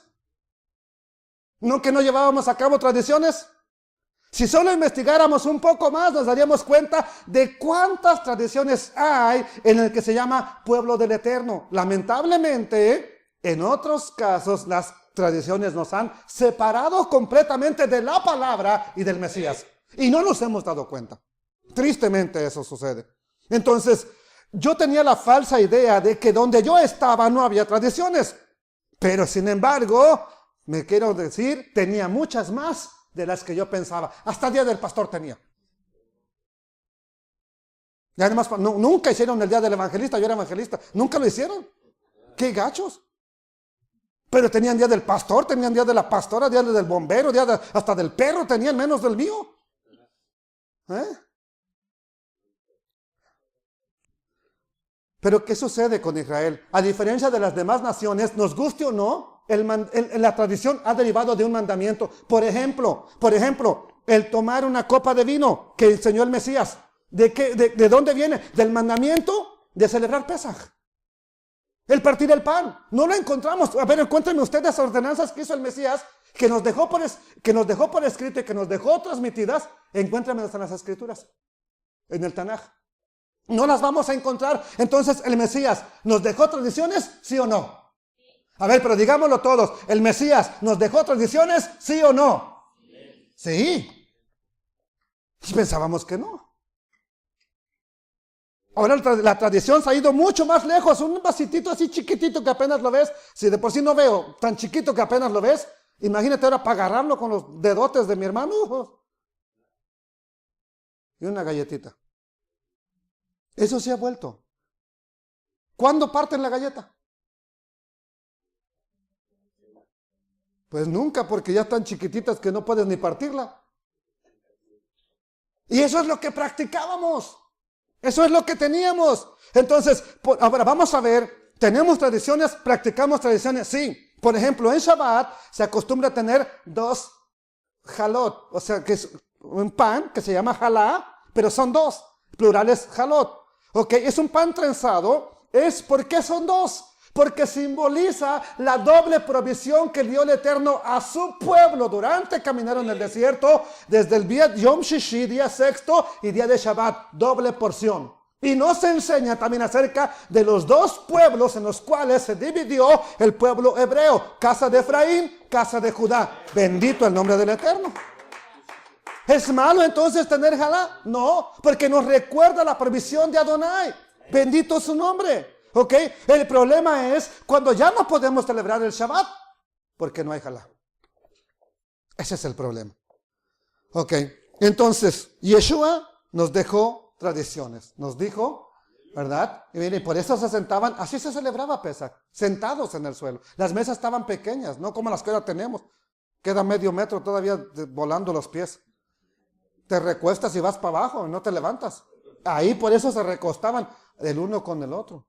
Speaker 1: ¿No que no llevábamos a cabo tradiciones? Si solo investigáramos un poco más, nos daríamos cuenta de cuántas tradiciones hay en el que se llama pueblo del Eterno. Lamentablemente, en otros casos, las tradiciones nos han separado completamente de la palabra y del Mesías. Y no nos hemos dado cuenta. Tristemente eso sucede. Entonces, yo tenía la falsa idea de que donde yo estaba no había tradiciones. Pero sin embargo, me quiero decir, tenía muchas más de las que yo pensaba. Hasta el día del pastor tenía. Y además, nunca hicieron el día del evangelista, yo era evangelista. Nunca lo hicieron. ¡Qué gachos! Pero tenían día del pastor, tenían día de la pastora, día del bombero, hasta del perro tenían, menos del mío. Pero ¿qué sucede con Israel? A diferencia de las demás naciones, nos guste o no, la tradición ha derivado de un mandamiento. Por ejemplo, el tomar una copa de vino que enseñó el Mesías. ¿De dónde viene? Del mandamiento de celebrar Pesaj. El partir el pan. No lo encontramos. A ver, encuéntrenme ustedes las ordenanzas que hizo el Mesías, que nos dejó por escrito y que nos dejó transmitidas. Encuéntrenmelas en las escrituras, en el Tanaj. No las vamos a encontrar. Entonces, el Mesías nos dejó tradiciones, ¿sí o no? A ver, pero digámoslo todos. ¿El Mesías nos dejó tradiciones, sí o no? Sí. Y pensábamos que no. Ahora la tradición se ha ido mucho más lejos. Un vasitito así chiquitito que apenas lo ves. Si de por sí no veo tan chiquito que apenas lo ves, imagínate ahora para agarrarlo con los dedotes de mi hermano. Y una galletita. Eso se ha vuelto. ¿Cuándo parten la galleta? Pues nunca, porque ya están chiquititas que no puedes ni partirla. Y eso es lo que practicábamos. Eso es lo que teníamos. Entonces, ahora vamos a ver, ¿tenemos tradiciones? ¿Practicamos tradiciones? Sí. Por ejemplo, en Shabbat se acostumbra a tener 2 jalot, o sea, que es un pan que se llama jalá, pero son 2, plurales jalot. Ok, es un pan trenzado. ¿Por qué son 2? Porque simboliza la doble provisión que dio el Eterno a su pueblo durante caminar en el desierto, desde el día Yom Shishi, día sexto, y día de Shabbat, doble porción. Y nos enseña también acerca de los 2 pueblos en los cuales se dividió el pueblo hebreo, casa de Efraín, casa de Judá. Bendito el nombre del Eterno. ¿Es malo entonces tener jalá? No, porque nos recuerda la provisión de Adonai. Bendito su nombre. ¿Ok? El problema es cuando ya no podemos celebrar el Shabbat, porque no hay jalá. Ese es el problema. ¿Ok? Entonces, Yeshua nos dejó tradiciones. Nos dijo, ¿verdad? Y miren, por eso se sentaban, así se celebraba Pesaj, sentados en el suelo. Las mesas estaban pequeñas, no como las que ahora tenemos. Queda medio metro todavía volando los pies. Te recuestas y vas para abajo, no te levantas. Ahí por eso se recostaban el uno con el otro.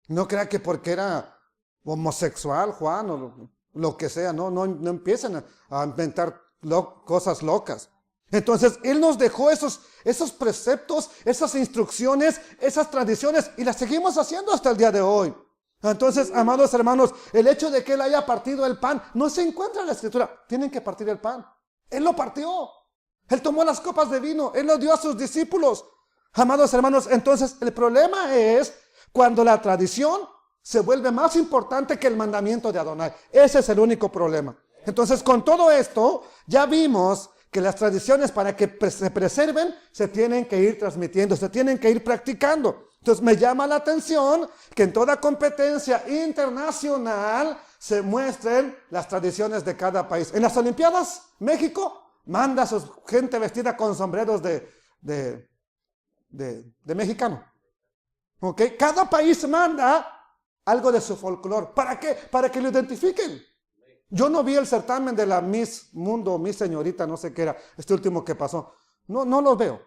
Speaker 1: No crea que porque era homosexual, Juan, o lo que sea, no empiecen a inventar cosas locas. Entonces, Él nos dejó esos preceptos, esas instrucciones, esas tradiciones, y las seguimos haciendo hasta el día de hoy. Entonces, amados hermanos, el hecho de que Él haya partido el pan, no se encuentra en la Escritura. Tienen que partir el pan. Él lo partió. Él tomó las copas de vino. Él lo dio a sus discípulos. Amados hermanos, entonces, el problema es cuando la tradición se vuelve más importante que el mandamiento de Adonai. Ese es el único problema. Entonces, con todo esto, ya vimos que las tradiciones, para que se preserven, se tienen que ir transmitiendo, se tienen que ir practicando. Entonces me llama la atención que en toda competencia internacional se muestren las tradiciones de cada país. En las Olimpiadas, México manda a su gente vestida con sombreros de mexicano. ¿Ok? Cada país manda algo de su folclore. ¿Para qué? Para que lo identifiquen. Yo no vi el certamen de la Miss Mundo, Miss Señorita, no sé qué era, este último que pasó. No lo veo.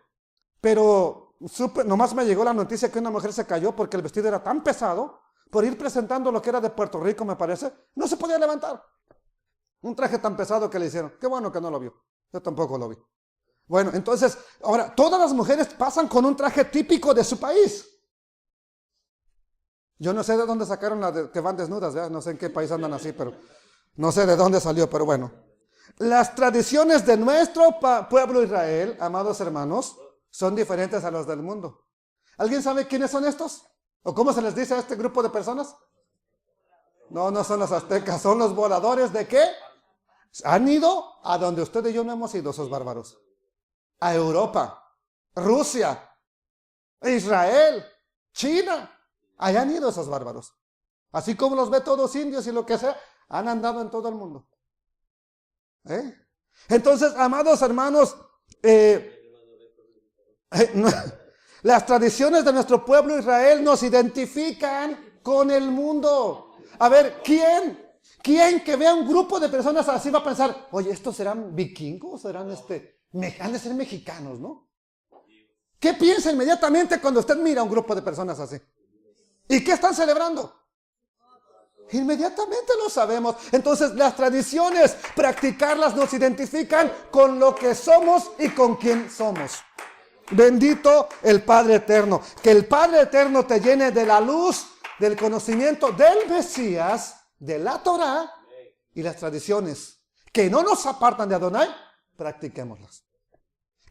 Speaker 1: Pero nomás me llegó la noticia que una mujer se cayó porque el vestido era tan pesado, por ir presentando lo que era de Puerto Rico, me parece, no se podía levantar. Un traje tan pesado que le hicieron. Qué bueno que no lo vio. Yo tampoco lo vi. Bueno, entonces, ahora, todas las mujeres pasan con un traje típico de su país. Yo no sé de dónde sacaron la de que van desnudas, ¿verdad? No sé en qué país andan así, pero no sé de dónde salió, pero bueno. Las tradiciones de nuestro pueblo Israel, amados hermanos, son diferentes a los del mundo. ¿Alguien sabe quiénes son estos? ¿O cómo se les dice a este grupo de personas? No son los aztecas, son los voladores ¿de qué? Han ido a donde usted y yo no hemos ido, esos bárbaros. A Europa, Rusia, Israel, China. Allá han ido esos bárbaros. Así como los ve todos indios y lo que sea, han andado en todo el mundo. Entonces, amados hermanos, las tradiciones de nuestro pueblo Israel nos identifican con el mundo. A ver, ¿quién que vea un grupo de personas así va a pensar, oye, estos serán vikingos, serán han de ser mexicanos, ¿no? ¿Qué piensa inmediatamente cuando usted mira a un grupo de personas así? ¿Y qué están celebrando? Inmediatamente lo sabemos. Entonces las tradiciones, practicarlas nos identifican con lo que somos y con quién somos. Bendito el Padre Eterno. Que el Padre Eterno te llene de la luz, del conocimiento del Mesías, de la Torá y las tradiciones que no nos apartan de Adonai, practiquémoslas.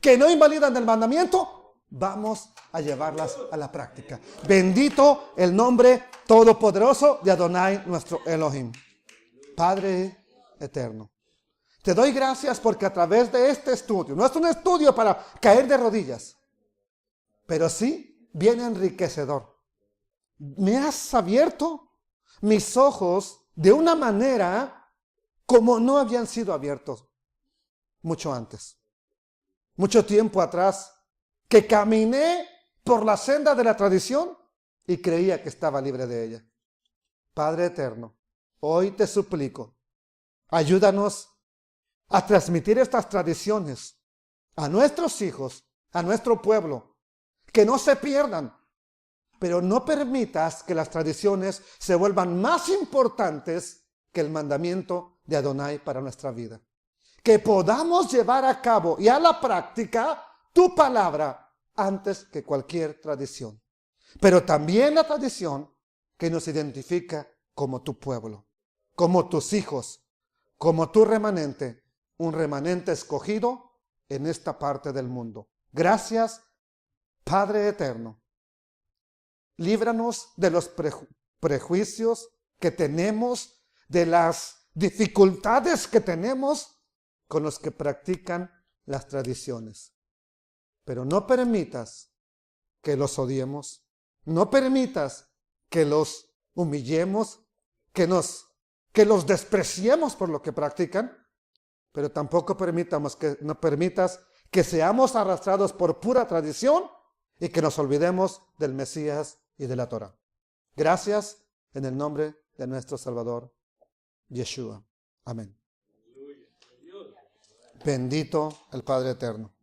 Speaker 1: Que no invalidan el mandamiento, vamos a llevarlas a la práctica. Bendito el nombre todopoderoso de Adonai, nuestro Elohim. Padre Eterno, te doy gracias porque a través de este estudio, no es un estudio para caer de rodillas, pero sí bien enriquecedor. Me has abierto mis ojos de una manera como no habían sido abiertos mucho antes. Mucho tiempo atrás, que caminé por la senda de la tradición y creía que estaba libre de ella. Padre Eterno, hoy te suplico, ayúdanos a transmitir estas tradiciones a nuestros hijos, a nuestro pueblo, que no se pierdan, pero no permitas que las tradiciones se vuelvan más importantes que el mandamiento de Adonai para nuestra vida. Que podamos llevar a cabo y a la práctica tu palabra antes que cualquier tradición. Pero también la tradición que nos identifica como tu pueblo, como tus hijos, como tu remanente, un remanente escogido en esta parte del mundo. Gracias, Padre Eterno. Líbranos de los prejuicios que tenemos, de las dificultades que tenemos con los que practican las tradiciones. Pero no permitas que los odiemos, no permitas que los humillemos, que los despreciemos por lo que practican, pero tampoco no permitas que seamos arrastrados por pura tradición y que nos olvidemos del Mesías y de la Torá. Gracias en el nombre de nuestro Salvador, Yeshua. Amén. Bendito el Padre Eterno.